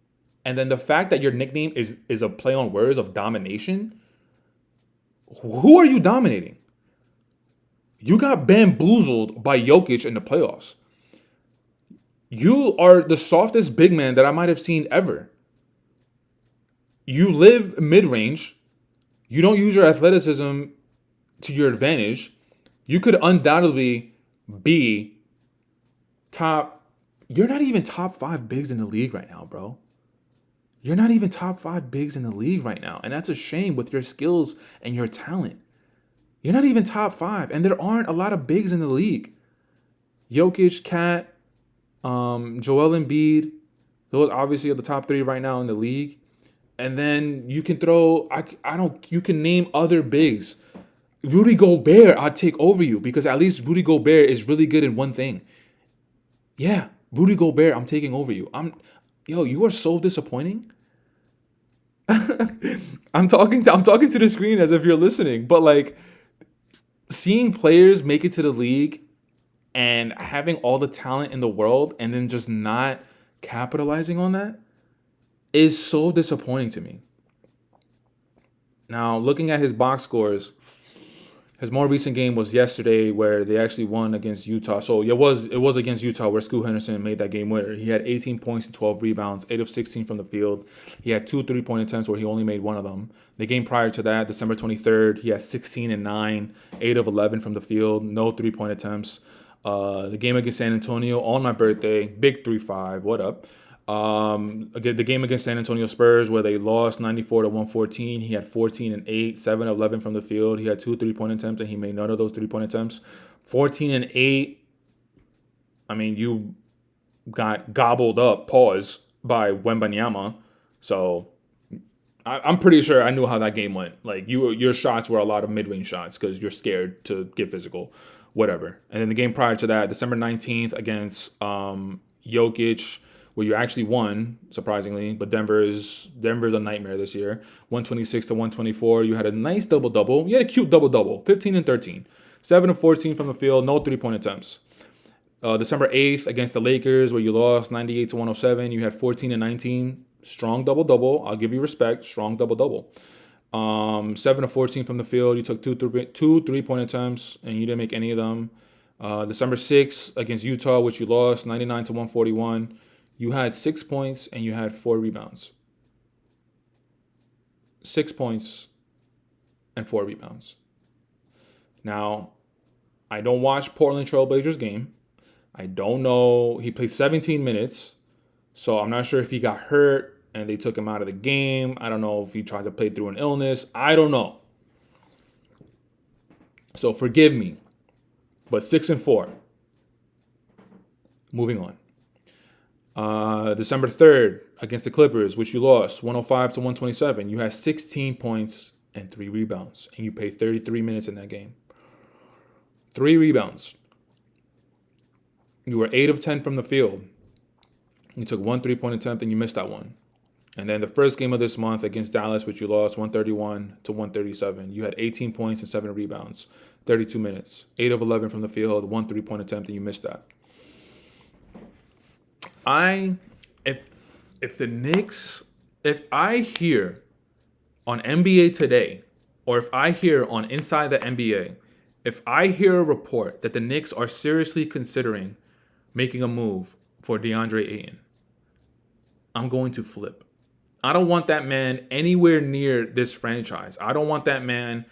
and then the fact that your nickname is a play on words of domination. Who are you dominating? You got bamboozled by Jokic in the playoffs. You are the softest big man that I might have seen ever. You live mid-range. You don't use your athleticism to your advantage. You could undoubtedly be you're not even top 5 bigs in the league right now, bro. You're not even top 5 bigs in the league right now. And that's a shame with your skills and your talent. You're not even top 5. And there aren't a lot of bigs in the league. Jokic, Kat, Joel Embiid. Those obviously are the top 3 right now in the league. And then you can throw, you can name other bigs. Rudy Gobert, I'd take over you because at least Rudy Gobert is really good in one thing. Yeah, Rudy Gobert, I'm taking over you. You are so disappointing. I'm talking to the screen as if you're listening, but like seeing players make it to the league and having all the talent in the world and then just not capitalizing on that is so disappointing to me. Now, looking at his box scores, his more recent game was yesterday where they actually won against Utah. So it was against Utah where Scoot Henderson made that game winner. He had 18 points and 12 rebounds, 8 of 16 from the field. He had 2 3-point attempts where he only made one of them. The game prior to that, December 23rd, he had 16 and 9, 8 of 11 from the field, no 3-point attempts. The game against San Antonio on my birthday, big 3-5, what up? Again, the game against San Antonio Spurs where they lost 94-114. He had 14 and 8, 7 of 11 from the field. He had 2 3-point attempts and he made none of those 3-point attempts. 14 and 8. I mean, you got gobbled up, by Wembanyama. So I'm pretty sure I knew how that game went. Like your shots were a lot of mid-range shots because you're scared to get physical, whatever. And then the game prior to that, December 19th against Jokic, where you actually won, surprisingly, but Denver's a nightmare this year. 126-124. You had a nice double-double. You had a cute double-double, 15 and 13. 7 of 14 from the field, no 3-point attempts. December 8th against the Lakers, where you lost 98-107. You had 14 and 19. Strong double-double. I'll give you respect. Strong double-double. 7 of 14 from the field. You took 2 3-point attempts, and you didn't make any of them. December 6th against Utah, which you lost 99-141. You had 6 points and you had 4 rebounds. 6 points and 4 rebounds. Now, I don't watch Portland Trailblazers game. I don't know. He played 17 minutes, so I'm not sure if he got hurt and they took him out of the game. I don't know if he tried to play through an illness. I don't know. So forgive me, but 6 and 4. Moving on. December 3rd against the Clippers, which you lost 105-127. You had 16 points and 3 rebounds, and you played 33 minutes in that game. 3 rebounds. You were 8 of 10 from the field. You took 1 3-point attempt and you missed that one. And then the first game of this month against Dallas, which you lost 131-137. You had 18 points and 7 rebounds, 32 minutes, 8 of 11 from the field, 1 3-point attempt, and you missed that. If I hear on NBA Today, or if I hear on Inside the NBA, if I hear a report that the Knicks are seriously considering making a move for DeAndre Ayton, I'm going to flip. I don't want that man anywhere near this franchise. I don't want that man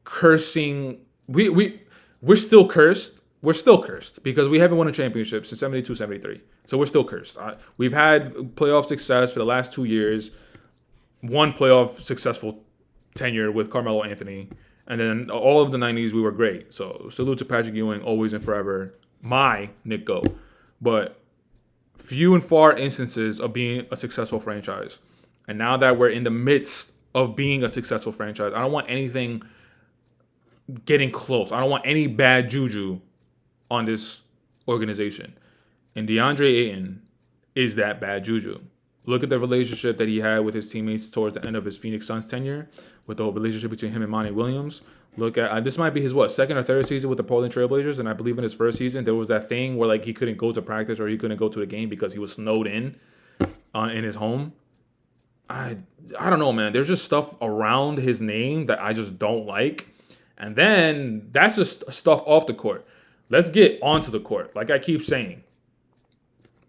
cursing. We're still cursed. We're still cursed because we haven't won a championship since 72-73. So we're still cursed. We've had playoff success for the last 2 years. One playoff successful tenure with Carmelo Anthony. And then all of the 90s, we were great. So salute to Patrick Ewing, always and forever. My Nick Go. But few and far instances of being a successful franchise. And now that we're in the midst of being a successful franchise, I don't want anything getting close. I don't want any bad juju on this organization. And Deandre Ayton is that bad juju. Look at the relationship that he had with his teammates towards the end of his Phoenix Suns tenure, with the whole relationship between him and Monty Williams. Look at this might be his second or third season with the Portland Trailblazers, and I believe in his first season there was that thing where like he couldn't go to practice or he couldn't go to the game because he was snowed in his home. I don't know, man. There's just stuff around his name that I just don't like, and then that's just stuff off the court. Let's get onto the court. Like I keep saying,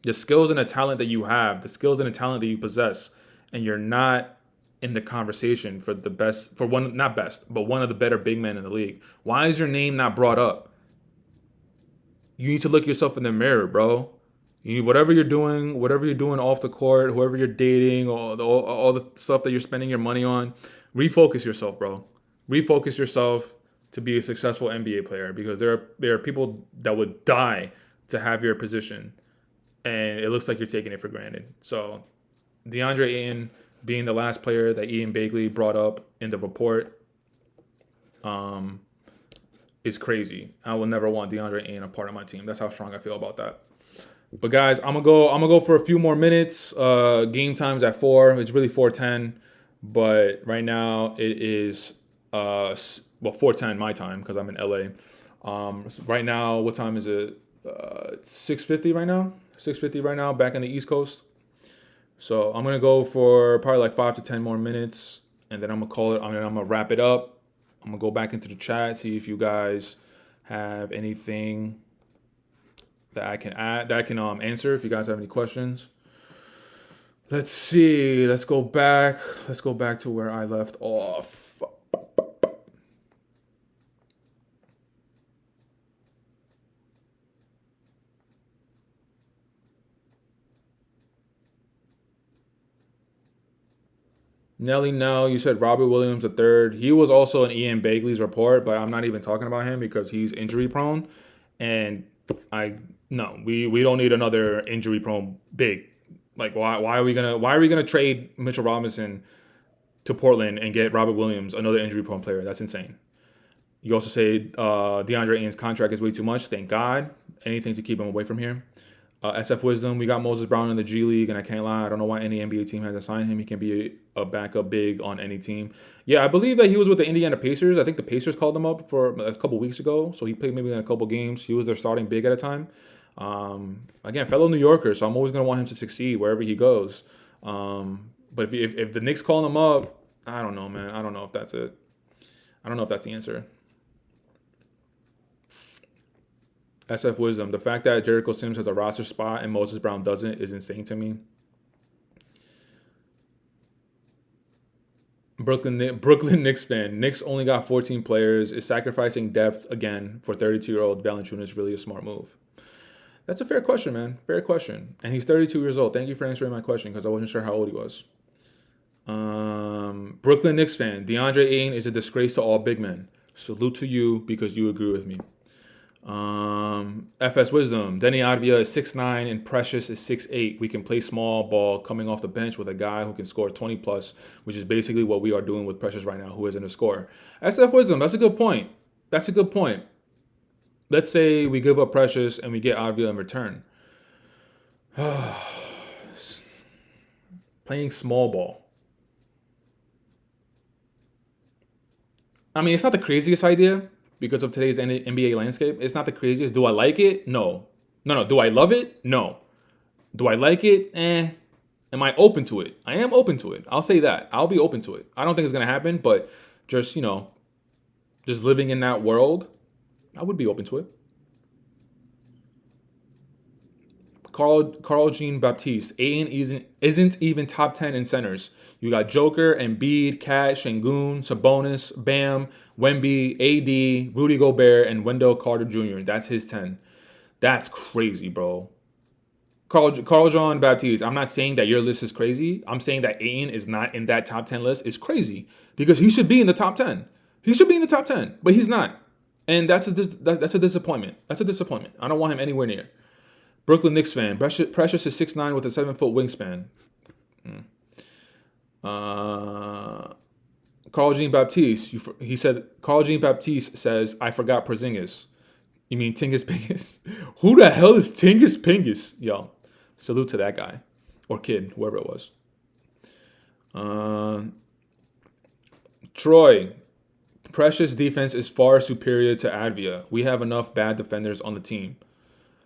the skills and the talent that you have, the skills and the talent that you possess, and you're not in the conversation for the best, for one, not best, but one of the better big men in the league. Why is your name not brought up? You need to look yourself in the mirror, bro. You need whatever you're doing off the court, whoever you're dating, all the stuff that you're spending your money on, refocus yourself, bro. Refocus yourself to be a successful NBA player, because there are people that would die to have your position, and it looks like you're taking it for granted. So DeAndre Ayton being the last player that Ian Begley brought up in the report is crazy. I will never want DeAndre Ayton a part of my team. That's how strong I feel about that. But guys, I'm gonna go for a few more minutes. Game time's at 4. It's really 4:10, but right now it is 4:10 my time because I'm in LA. Right now, what time is it? 6:50 right now. 6:50 right now, back on the East Coast. So I'm gonna go for probably like 5 to 10 more minutes, and then I'm gonna call it. I'm gonna wrap it up. I'm gonna go back into the chat, see if you guys have anything that I can add, that I can answer. If you guys have any questions, let's see. Let's go back. Let's go back to where I left off. Nelly, no, you said Robert Williams III. He was also in Ian Begley's report, but I'm not even talking about him because he's injury prone, and we don't need another injury prone big. Like why are we gonna trade Mitchell Robinson to Portland and get Robert Williams, another injury prone player? That's insane. You also say DeAndre Ayton's contract is way too much. Thank God. Anything to keep him away from here. SF Wisdom, we got Moses Brown in the G League, and I can't lie, I don't know why any NBA team hasn't signed him. He can be a backup big on any team. Yeah, I believe that he was with the Indiana Pacers. I think the Pacers called him up for a couple weeks ago, so he played maybe in a couple games. He was their starting big at a time. Again, fellow New Yorker, so I'm always going to want him to succeed wherever he goes. But if the Knicks call him up, I don't know, man. I don't know if that's it. I don't know if that's the answer. SF Wisdom, the fact that Jericho Sims has a roster spot and Moses Brown doesn't is insane to me. Brooklyn Knicks fan. Knicks only got 14 players. Is sacrificing depth again for 32-year-old Valanciunas really a smart move? That's a fair question, man. Fair question. And he's 32 years old. Thank you for answering my question because I wasn't sure how old he was. Brooklyn Knicks fan. DeAndre Ayton is a disgrace to all big men. Salute to you because you agree with me. FS Wisdom. Denny Advia is 6'9" and Precious is 6'8". We can play small ball coming off the bench with a guy who can score 20 plus, which is basically what we are doing with Precious right now, who isn't a scorer. SF Wisdom, that's a good point. That's a good point. Let's say we give up Precious and we get Advia in return. Playing small ball. I mean, it's not the craziest idea. Because of today's NBA landscape, it's not the craziest. Do I like it? No. Do I love it? No. Do I like it? Am I open to it? I am open to it. I'll say that. I'll be open to it. I don't think it's going to happen, but just living in that world, I would be open to it. Carl Jean Baptiste. Ayton isn't even top 10 in centers. You got Joker, Embiid, Cat, Şengün, Sabonis, Bam, Wemby, AD, Rudy Gobert, and Wendell Carter Jr. That's his 10. That's crazy, bro. Carl Jean Baptiste, I'm not saying that your list is crazy. I'm saying that Ayton is not in that top 10 list is crazy because he should be in the top 10. He should be in the top 10, but he's not. And that's a disappointment. That's a disappointment. I don't want him anywhere near. Brooklyn Knicks fan. Precious is 6'9" with a 7-foot wingspan. Carl Jean Baptiste. He said, Carl Jean Baptiste says, I forgot Porzingis. You mean Tingus Pingus? Who the hell is Tingus Pingus? Yo, salute to that guy. Or kid, whoever it was. Troy. Precious defense is far superior to Advia. We have enough bad defenders on the team.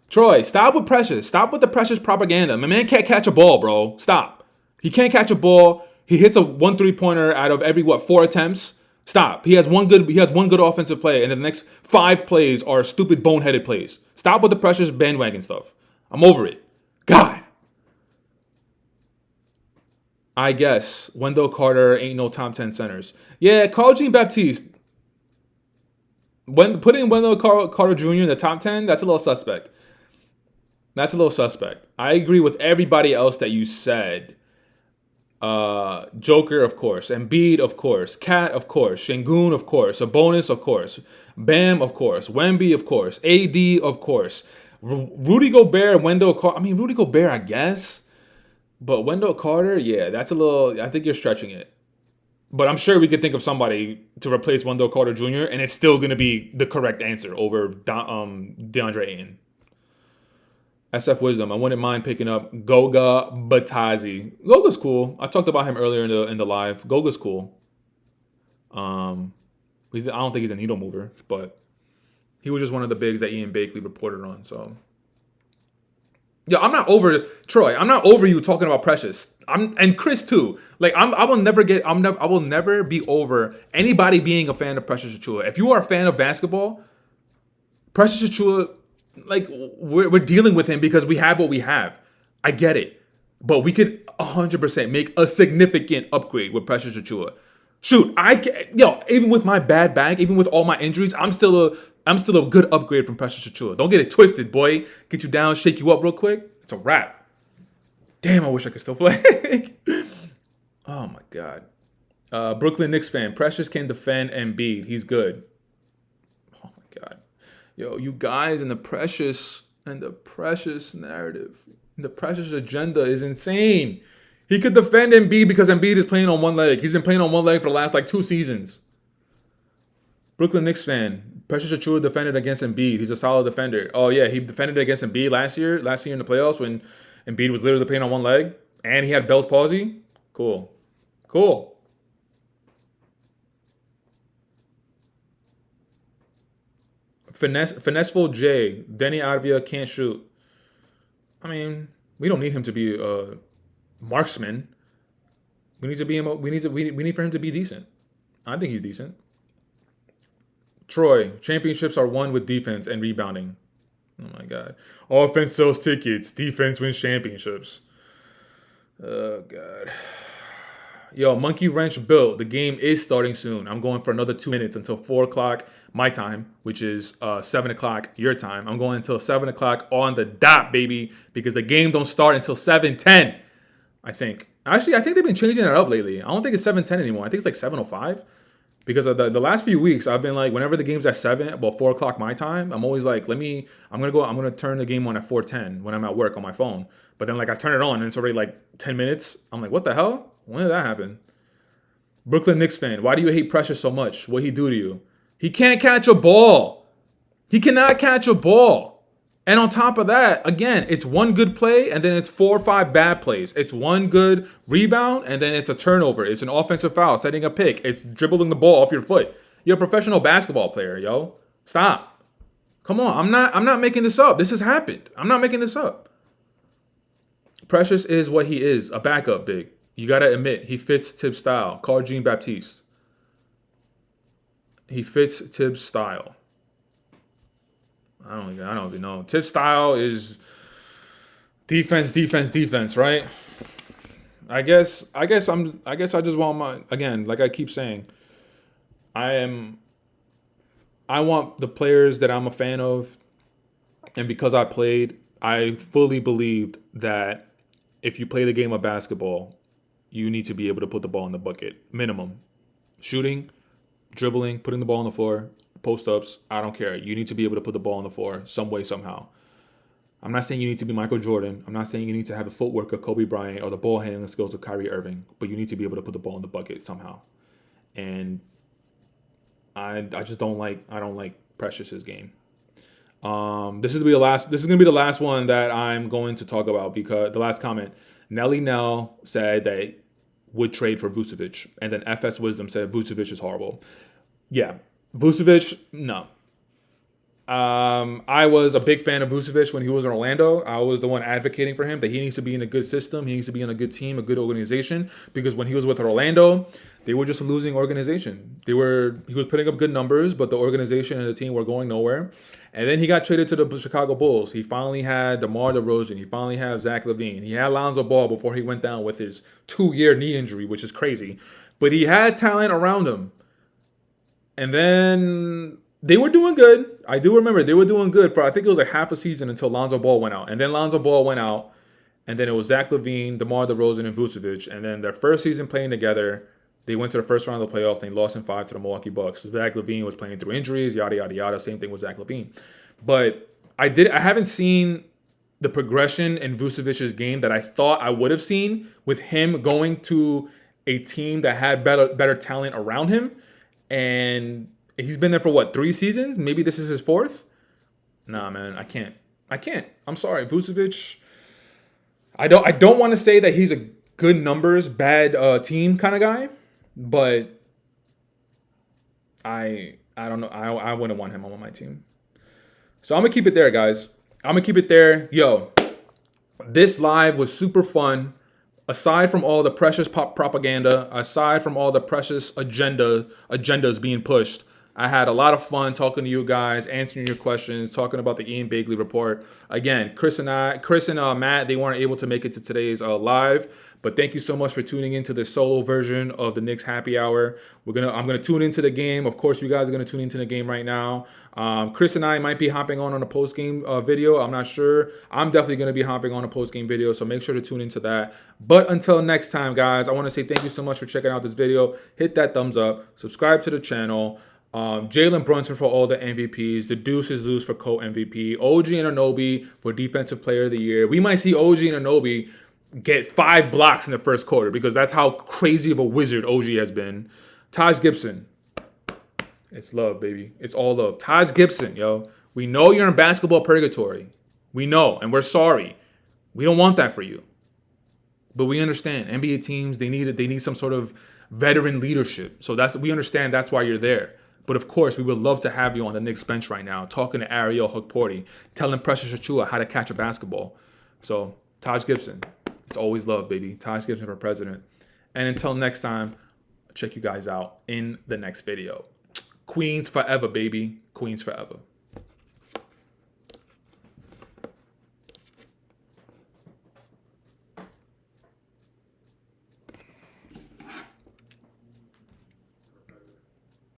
Troy, stop with Precious. Stop with the Precious propaganda. My man can't catch a ball, bro. Stop. He can't catch a ball. He hits a 1 3-pointer out of every 4 attempts. Stop. He has one good offensive play, and then the next 5 plays are stupid boneheaded plays. Stop with the Precious bandwagon stuff. I'm over it. God. I guess Wendell Carter ain't no top 10 centers. Yeah, Carl Jean Baptiste. When putting Wendell Carter Jr. in the top 10, that's a little suspect. I agree with everybody else that you said. Joker, of course. Embiid, of course. Cat, of course. Şengün, of course. Sabonis, of course. Bam, of course. Wemby, of course. AD, of course. Rudy Gobert, Wendell Carter. I mean, Rudy Gobert, I guess. But Wendell Carter, yeah, that's a little... I think you're stretching it. But I'm sure we could think of somebody to replace Wendell Carter Jr., and it's still going to be the correct answer over Deandre Ayton. SF Wisdom, I wouldn't mind picking up Goga Bitadze. Goga's cool. I talked about him earlier in the live. Goga's cool. I don't think he's a needle mover, but he was just one of the bigs that Ian Begley reported on. So, yeah, I'm not over Troy. I'm not over you talking about Precious. And Chris too. Like I will never be over anybody being a fan of Precious Achiuwa. If you are a fan of basketball, Precious Achiuwa. Like, we're dealing with him because we have what we have. I get it. But we could 100% make a significant upgrade with Precious Achiuwa. Shoot, even with my bad back, even with all my injuries, I'm still a good upgrade from Precious Achiuwa. Don't get it twisted, boy. Get you down, shake you up real quick. It's a wrap. Damn, I wish I could still play. Oh, my God. Brooklyn Knicks fan. Precious can defend Embiid. He's good. Oh, my God. Yo, you guys in the Precious narrative, the Precious agenda is insane. He could defend Embiid because Embiid is playing on one leg. He's been playing on one leg for the last 2 seasons. Brooklyn Knicks fan. Precious Achiuwa defended against Embiid. He's a solid defender. Oh, yeah, he defended against Embiid last year in the playoffs when Embiid was literally playing on one leg and he had Bell's palsy. Cool. Finesseful J. Denny Advia can't shoot. I mean, we don't need him to be a marksman. We need for him to be decent. I think he's decent. Troy. Championships are won with defense and rebounding. Oh my God. Offense sells tickets. Defense wins championships. Oh God. Yo, Monkey Wrench built. The game is starting soon. I'm going for another 2 minutes until 4 o'clock my time, which is 7 o'clock your time. I'm going until 7 o'clock on the dot, baby, because the game don't start until 7:10, I think. Actually, I think they've been changing it up lately. I don't think it's 7:10 anymore. I think it's like 7:05. Because of the last few weeks, I've been like, whenever the game's at 7, about 4 o'clock my time, I'm always like, I'm gonna turn the game on at 4:10 when I'm at work on my phone. But then I turn it on and it's already 10 minutes. I'm like, what the hell? When did that happen? Brooklyn Knicks fan, why do you hate Precious so much? What'd he do to you? He can't catch a ball. He cannot catch a ball. And on top of that, again, it's one good play and then it's 4 or 5 bad plays. It's one good rebound and then it's a turnover. It's an offensive foul, setting a pick. It's dribbling the ball off your foot. You're a professional basketball player, yo. Stop. Come on, I'm not making this up. This has happened. I'm not making this up. Precious is what he is, a backup big. You got to admit, he fits Tibbs' style. Call Jean Baptiste. He fits Tibbs' style. I don't even know. Tibbs' style is defense, right? I guess I just want like I keep saying, I want the players that I'm a fan of, and because I played, I fully believed that if you play the game of basketball, you need to be able to put the ball in the bucket. Minimum. Shooting, dribbling, putting the ball on the floor, post-ups, I don't care. You need to be able to put the ball on the floor some way, somehow. I'm not saying you need to be Michael Jordan. I'm not saying you need to have the footwork of Kobe Bryant or the ball handling skills of Kyrie Irving, but you need to be able to put the ball in the bucket somehow. And I don't like Precious's game. This is gonna be the last one that I'm going to talk about, because the last comment, Nelly Nell said that would trade for Vucevic, and then FS Wisdom said Vucevic is horrible. Yeah, Vucevic, no. I was a big fan of Vucevic when he was in Orlando. I was the one advocating for him that he needs to be in a good system. He needs to be in a good team, a good organization, because when he was with Orlando, they were just a losing organization. He was putting up good numbers, but the organization and the team were going nowhere. And then he got traded to the Chicago Bulls. He finally had DeMar DeRozan. He finally had Zach LaVine. He had Lonzo Ball before he went down with his 2-year knee injury, which is crazy. But he had talent around him. And then they were doing good. I do remember they were doing good for, I think it was like half a season, until Lonzo Ball went out. And then Lonzo Ball went out. And then it was Zach LaVine, DeMar DeRozan, and Vucevic. And then their first season playing together, they went to the first round of the playoffs, and they lost in 5 to the Milwaukee Bucks. Zach LaVine was playing through injuries, yada, yada, yada. Same thing with Zach LaVine. But I haven't seen the progression in Vucevic's game that I thought I would have seen with him going to a team that had better talent around him. And he's been there for what, 3 seasons? Maybe this is his 4th? Nah, man, I can't. I'm sorry. Vucevic, I don't want to say that he's a good numbers, bad team kind of guy, but I don't know. I wouldn't want him on my team. So I'm going to keep it there, guys. I'm going to keep it there. Yo, this live was super fun. Aside from all the precious propaganda, aside from all the precious agendas being pushed, I had a lot of fun talking to you guys, answering your questions, talking about the Ian Begley report. Again, Chris and Matt, they weren't able to make it to today's live, but thank you so much for tuning into the solo version of the Knicks Happy Hour. I'm gonna tune into the game. Of course, you guys are gonna tune into the game right now. Chris and I might be hopping on a post game video. I'm not sure. I'm definitely gonna be hopping on a post game video, so make sure to tune into that. But until next time, guys, I want to say thank you so much for checking out this video. Hit that thumbs up. Subscribe to the channel. Jalen Brunson for all the MVPs. The Deuce is loose for co-MVP. OG Anunoby for Defensive Player of the Year. We might see OG Anunoby get 5 blocks in the first quarter, because that's how crazy of a wizard OG has been. Taj Gibson. It's love, baby. It's all love. Taj Gibson, yo. We know you're in basketball purgatory. We know, and we're sorry. We don't want that for you. But we understand. NBA teams, they need some sort of veteran leadership. So we understand that's why you're there. But of course, we would love to have you on the Knicks bench right now, talking to Ariel Hookporty, telling Precious Achiuwa how to catch a basketball. So, Taj Gibson, it's always love, baby. Taj Gibson for president. And until next time, check you guys out in the next video. Queens forever, baby. Queens forever.